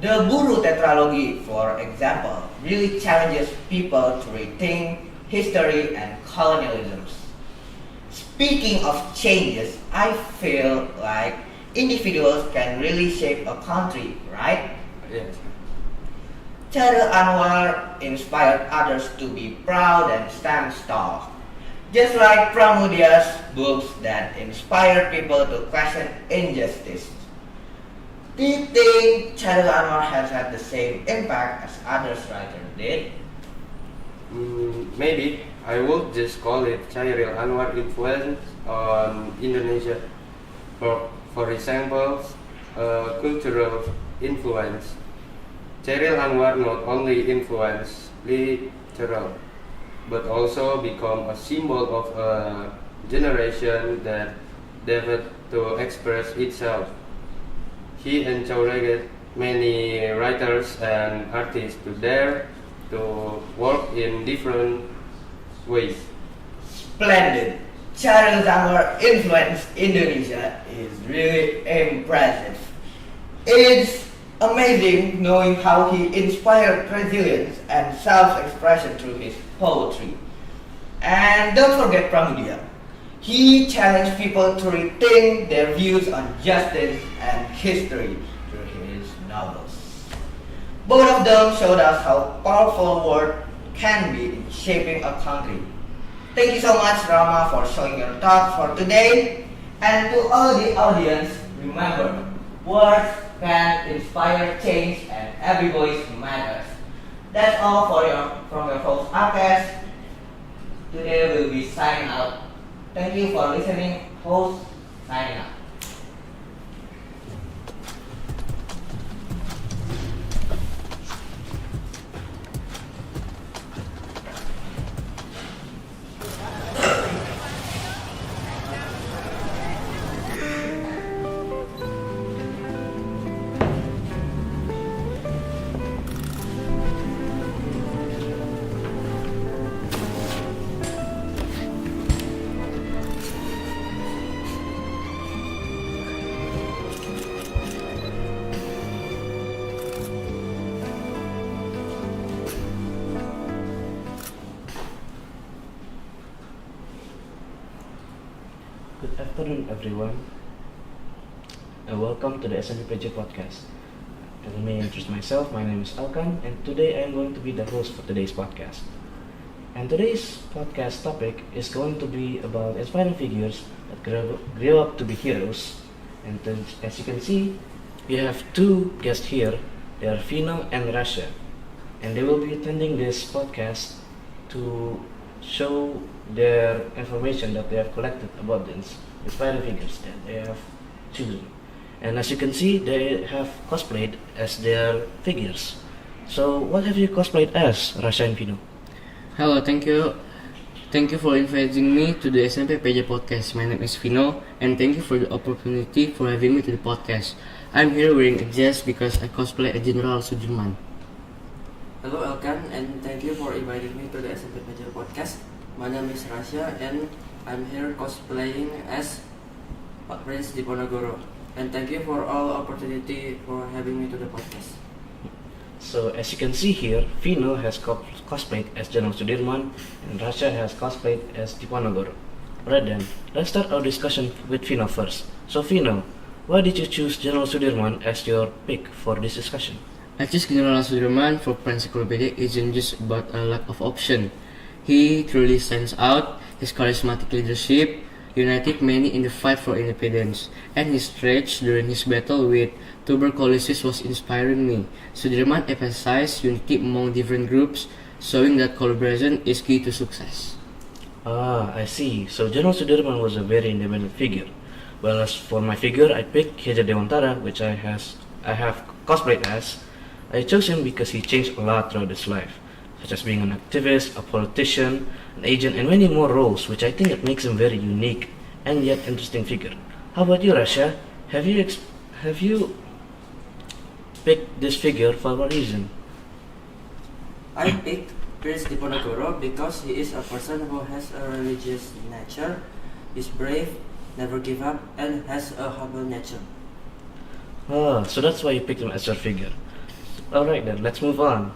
The Buru Tetralogy, for example, really challenges people to rethink history and colonialism. Speaking of changes, I feel like individuals can really shape a country, right? Yes. Chairil Anwar inspired others to be proud and stand tall, just like Pramudia's books that inspire people to question injustice. Do you think Chairil Anwar has had the same impact as others writers did? Maybe. I would just call it Chairil Anwar influence on Indonesia. For example, cultural influence. Chairil Anwar not only influenced literature, but also become a symbol of a generation that dared to express itself. He encouraged many writers and artists to dare to work in different ways. Splendid! Chairil Anwar influence Indonesia is really impressive. It's amazing knowing how he inspired resilience and self-expression through his poetry. And don't forget Pramudia. He challenged people to rethink their views on justice and history through his novels. Both of them showed us how powerful words can be in shaping a country. Thank you so much, Rama, for showing your thoughts for today. And to all the audience, remember, words can inspire change and every voice matters. That's all from your host, Akes. Today we'll be signing out. Thank you for listening. Host, signing out. afternoon, everyone, and welcome to the SMPPJ podcast. And let me introduce myself. My name is Alkan, and today I am going to be the host for today's podcast. And today's podcast topic is going to be about inspiring figures that grew up to be heroes. And as you can see, we have two guests here. They are Fino and Rasha, and they will be attending this podcast to show their information that they have collected about the inspiring figures that they have chosen. And as you can see, they have cosplayed as their figures. So, what have you cosplayed as, Rasha and Fino? Hello, thank you. Thank you for inviting me to the SMPPJ podcast. My name is Fino, and thank you for the opportunity for having me to the podcast. I'm here wearing a dress because I cosplay a General Sudirman. Hello Elkan, and thank you for inviting me to the SMPPJ podcast. My name is Rasha, and I'm here cosplaying as Prince Diponegoro. And thank you for all opportunity for having me to the podcast. So as you can see here, Fino has cosplayed as General Sudirman and Rasha has cosplayed as Diponegoro. Right then, let's start our discussion with Fino first. So Fino, why did you choose General Sudirman as your pick for this discussion? I choose General Sudirman for Prensiklopedia isn't just about a lack of option. He truly stands out. His charismatic leadership united many in the fight for independence, and his courage during his battle with tuberculosis was inspiring me. Sudirman emphasized unity among different groups, showing that collaboration is key to success. Ah, I see. So General Sudirman was a very independent figure. Well, as for my figure, I picked Keja Dewantara, which I have cosplayed as. I chose him because he changed a lot throughout his life, such as being an activist, a politician, an agent, and many more roles, which I think it makes him very unique and yet interesting figure. How about you, Rasha? Have you picked this figure for what reason? I picked Prince Diponegoro because he is a person who has a religious nature, is brave, never give up, and has a humble nature. Ah, so that's why you picked him as your figure. Alright then, let's move on.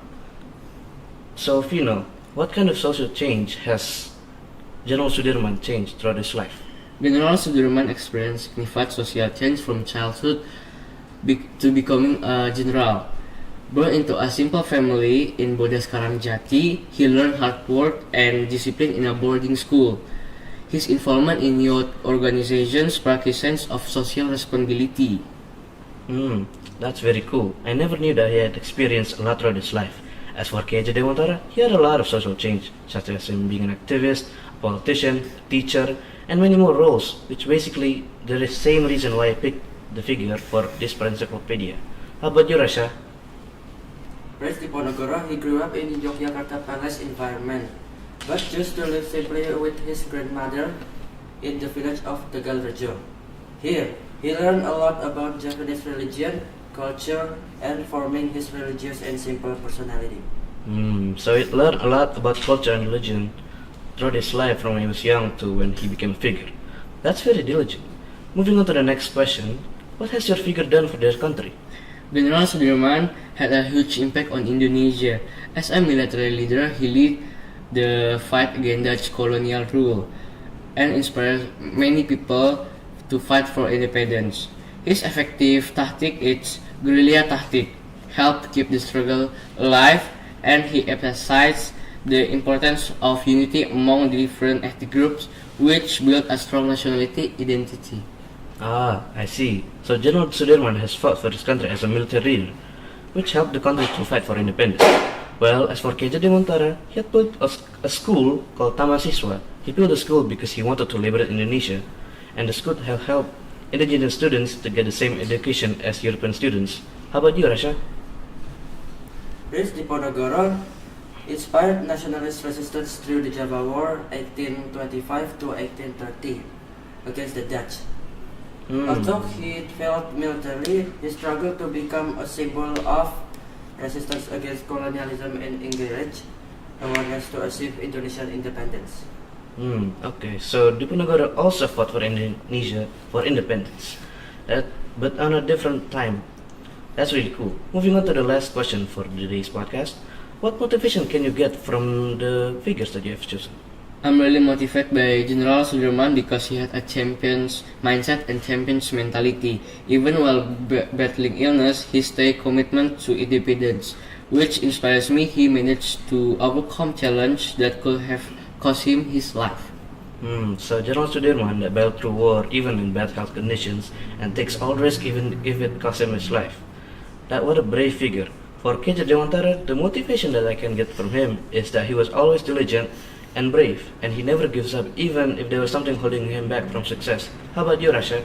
So Fino, what kind of social change has General Sudirman changed throughout his life? General Sudirman experienced significant social change from childhood to becoming a general. Born into a simple family in Bodas Karangjati, he learned hard work and discipline in a boarding school. His involvement in youth organizations sparked his sense of social responsibility. That's very cool. I never knew that he had experienced a lot throughout his life. As for Keja Dewantara, he had a lot of social change, such as him being an activist, a politician, a teacher, and many more roles, which basically there is same reason why I picked the figure for this Prensiklopedia. How about you, Rasha? Prince Diponegoro, he grew up in Yogyakarta palace environment, but chose to live simply with his grandmother in the village of Tegalrejo. Here, he learned a lot about Japanese religion, culture, and forming his religious and simple personality. So he learned a lot about culture and religion throughout his life from when he was young to when he became a figure. That's very diligent. Moving on to the next question, what has your figure done for their country? General Sudirman had a huge impact on Indonesia. As a military leader, he led the fight against Dutch colonial rule and inspired many people to fight for independence. His effective tactic is guerrilla tactic, helped keep the struggle alive, and he emphasized the importance of unity among the different ethnic groups, which built a strong nationality identity. Ah, I see. So General Sudirman has fought for his country as a military leader, which helped the country to fight for independence. Well, as for Keja Dewantara, he had built a school called Taman Siswa. He built the school because he wanted to liberate Indonesia, and the school have helped indigenous students to get the same education as European students. How about you, Rasha? Prince Diponegoro inspired nationalist resistance through the Java War 1825 to 1830 against the Dutch. Although he failed militarily, he struggled to become a symbol of resistance against colonialism and encourage awareness to achieve Indonesian independence. Okay, so Diponegoro also fought for Indonesia for independence, but on a different time. That's really cool. Moving on to the last question for today's podcast. What motivation can you get from the figures that you have chosen? I'm really motivated by General Sudirman because he had a champion's mindset and champion's mentality. Even while battling illness, he stayed committed to independence, which inspires me. He managed to overcome challenges that could have cost him his life. So General Sudirman that battled through war even in bad health conditions and takes all risk even if it costs him his life. That was a brave figure. For Keja Dewantara, the motivation that I can get from him is that he was always diligent and brave, and he never gives up even if there was something holding him back from success. How about you, Rasha?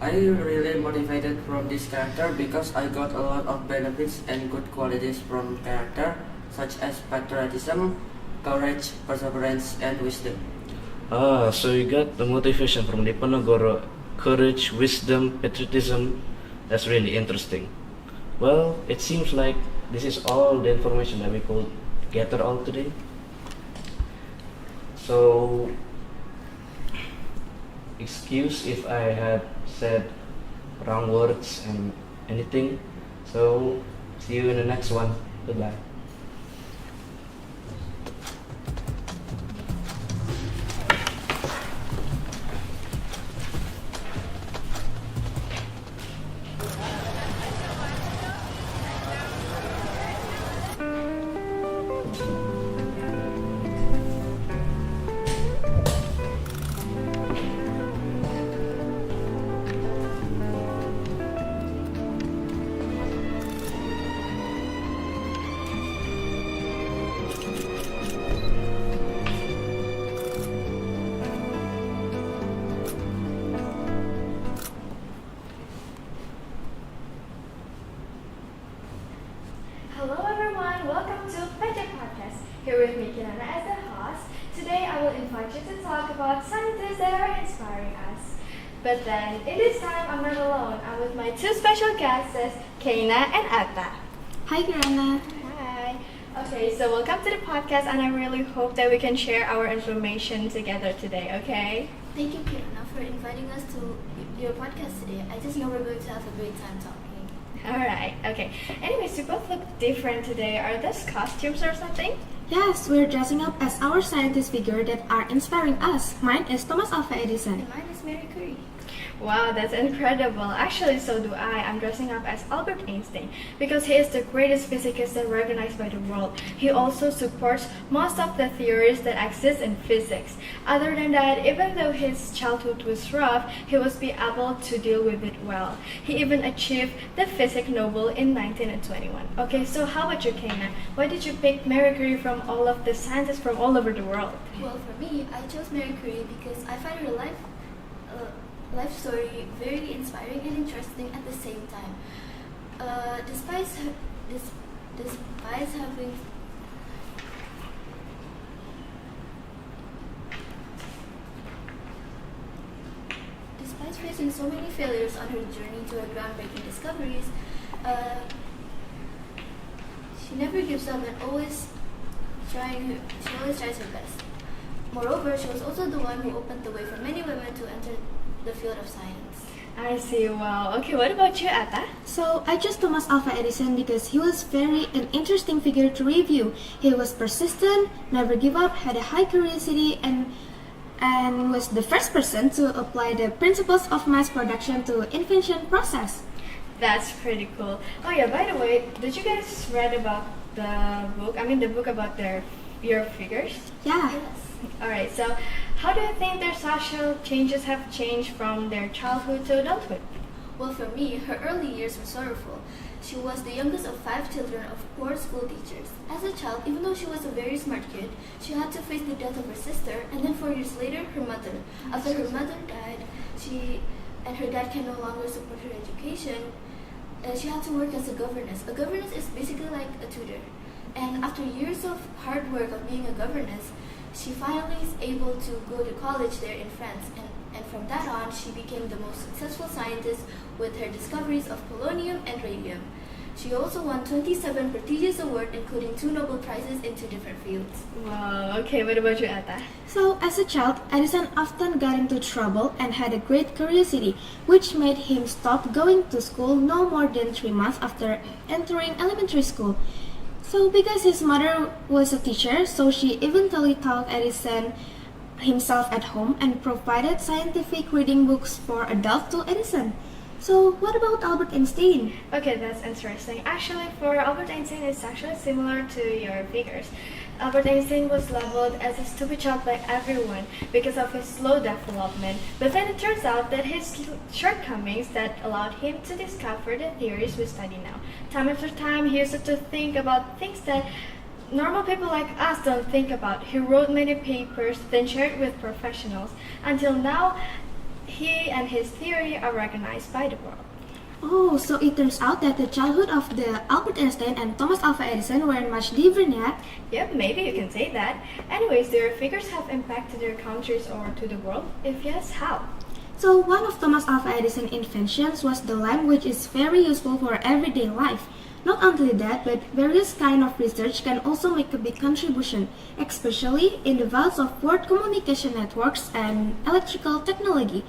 I really motivated from this character because I got a lot of benefits and good qualities from character such as patriotism, courage, perseverance, and wisdom. So you got the motivation from Diponegoro, courage, wisdom, patriotism. That's really interesting. Well, it seems like this is all the information that we could gather all today. So, excuse if I had said wrong words and anything. So, see you in the next one. Goodbye. Hello everyone, welcome to Prensiklopedia Podcast. Here with me, Kirana, as the host. Today I will invite you to talk about scientists that are inspiring us. But then, in this time, I'm not alone. I'm with my two special guests, Keina and Atta. Hi, Kirana. Hi. Okay, so welcome to the podcast, and I really hope that we can share our information together today, okay? Thank you, Kirana, for inviting us to your podcast today. I just know we're going to have a great time talking. Alright, okay. Anyways, you both look different today. Are those costumes or something? Yes, we're dressing up as our scientist figure that are inspiring us. Mine is Thomas Alva Edison. And mine is Marie Curie. Wow, that's incredible. Actually, so do I. I'm dressing up as Albert Einstein because he is the greatest physicist and recognized by the world. He also supports most of the theories that exist in physics. Other than that, even though his childhood was rough, he was be able to deal with it well. He even achieved the Physics Nobel in 1921. Okay, so how about you, Keina? Why did you pick Marie Curie from all of the scientists from all over the world? Well, for me, I chose Marie Curie because I find her life story very inspiring and interesting at the same time. Despite facing so many failures on her journey to her groundbreaking discoveries, she never gives up and always tries her best. Moreover, she was also the one who opened the way for many women to enter the field of science. I see. Wow. Okay, what about you, Atta? So I chose Thomas Alva Edison because he was very an interesting figure to review. He was persistent, never give up, had a high curiosity, and was the first person to apply the principles of mass production to invention process. That's pretty cool. Oh yeah, by the way, did you guys read about the book? I mean, the book about your figures? Yeah. Yes. Alright, so how do you think their social changes have changed from their childhood to adulthood? Well, for me, her early years were sorrowful. She was the youngest of 5 children of poor school teachers. As a child, even though she was a very smart kid, she had to face the death of her sister, and then 4 years later, her mother. After her mother died, and her dad can no longer support her education, she had to work as a governess. A governess is basically like a tutor. And after years of hard work of being a governess, she finally is able to go to college there in France, and from that on, she became the most successful scientist with her discoveries of polonium and radium. She also won 27 prestigious awards, including 2 Nobel Prizes in 2 different fields. Wow, okay, what about you, Atta? So, as a child, Edison often got into trouble and had a great curiosity, which made him stop going to school no more than 3 months after entering elementary school. So, because his mother was a teacher, so she eventually taught Edison himself at home and provided scientific reading books for adults to Edison. So, what about Albert Einstein? Okay, that's interesting. Actually, for Albert Einstein, it's actually similar to your figures. Albert Einstein was labeled as a stupid child by everyone because of his slow development. But then it turns out that his shortcomings that allowed him to discover the theories we study now. Time after time, he used to think about things that normal people like us don't think about. He wrote many papers, then shared with professionals. Until now, he and his theory are recognized by the world. Oh, so it turns out that the childhood of the Albert Einstein and Thomas Alva Edison weren't much different yet? Yep, maybe you can say that. Anyways, their figures have impacted their countries or to the world? If yes, how? So one of Thomas Alva Edison's inventions was the lamp, which is very useful for everyday life. Not only that, but various kind of research can also make a big contribution, especially in the fields of word communication networks and electrical technology.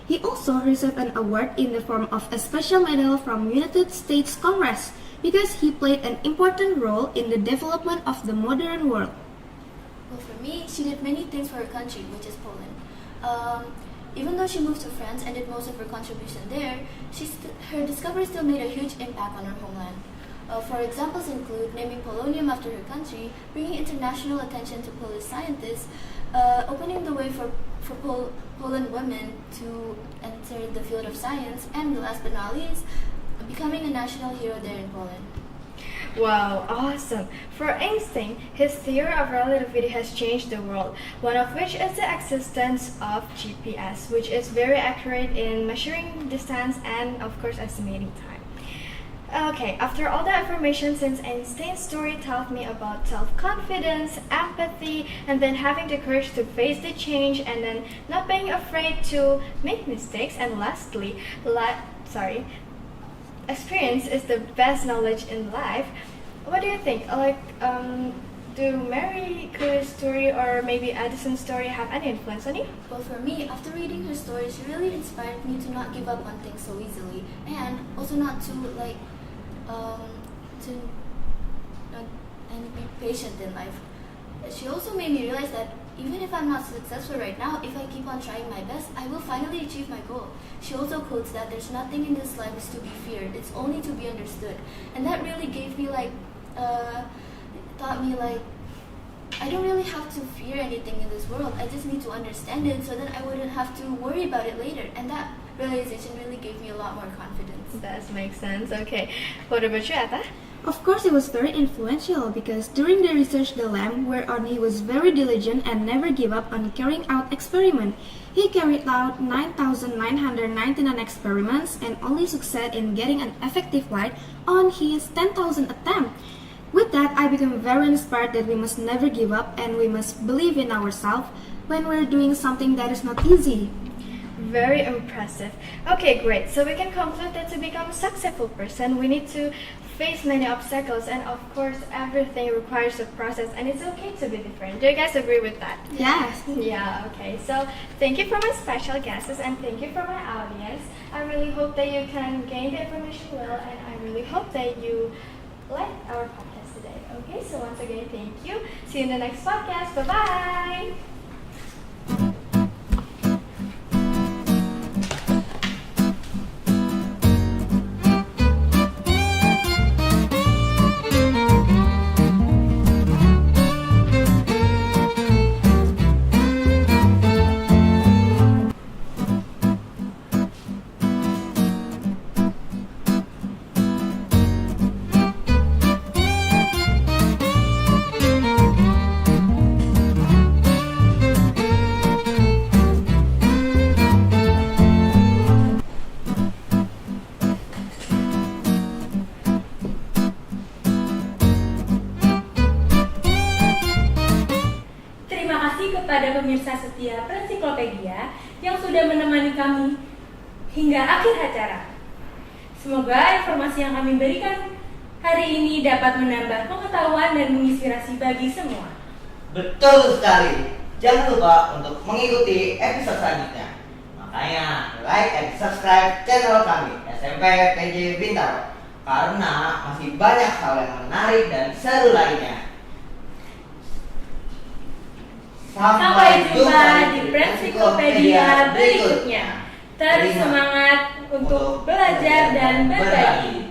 He also received an award in the form of a special medal from United States Congress because he played an important role in the development of the modern world. Well, for me, she did many things for her country, which is Poland. Even though she moved to France and did most of her contribution there, her discovery still made a huge impact on her homeland. For examples include naming polonium after her country, bringing international attention to Polish scientists, opening the way for Poland women to enter the field of science, and last but not least, becoming a national hero there in Poland. Wow, awesome! For Einstein, his theory of relativity has changed the world, one of which is the existence of GPS, which is very accurate in measuring distance and, of course, estimating time. Okay, after all that information, since Einstein's story taught me about self-confidence, empathy, and then having the courage to face the change, and then not being afraid to make mistakes, and lastly, experience is the best knowledge in life. What do you think? Do Marie Curie's story or maybe Edison's story have any influence on you? Well, for me, after reading her story, she really inspired me to not give up on things so easily, and also not to and be patient in life. She also made me realize that even if I'm not successful right now, if I keep on trying my best, I will finally achieve my goal. She also quotes that there's nothing in this life is to be feared, it's only to be understood. And that really gave me taught me I don't really have to fear anything in this world. I just need to understand it so then I wouldn't have to worry about it later. And that realization really gave me a lot more confidence. That makes sense. Okay. What about you, Ata? Of course, it was very influential because during the research the lamp, whereon he was very diligent and never gave up on carrying out experiment. He carried out 9,999 experiments and only succeeded in getting an effective light on his 10,000th attempt. With that, I became very inspired that we must never give up and we must believe in ourselves when we're doing something that is not easy. Very impressive. Okay, great. So we can conclude that to become a successful person, we need to face many obstacles, and of course, everything requires a process, and it's okay to be different. Do you guys agree with that? Yes. Yeah, okay. So thank you for my special guests, and thank you for my audience. I really hope that you can gain the information well, and I really hope that you like our podcast today. Okay, so once again, thank you. See you in the next podcast. Bye-bye. Kepada pemirsa setia Prensiklopedia yang sudah menemani kami hingga akhir acara. Semoga informasi yang kami berikan hari ini dapat menambah pengetahuan dan menginspirasi bagi semua. Betul sekali. Jangan lupa untuk mengikuti episode selanjutnya. Makanya like dan subscribe channel kami SMP PJ Bintaro. karena masih banyak hal yang menarik dan seru lainnya. Sampai jumpa di Prensiklopedia berikutnya. Terus semangat untuk belajar dan berbagi.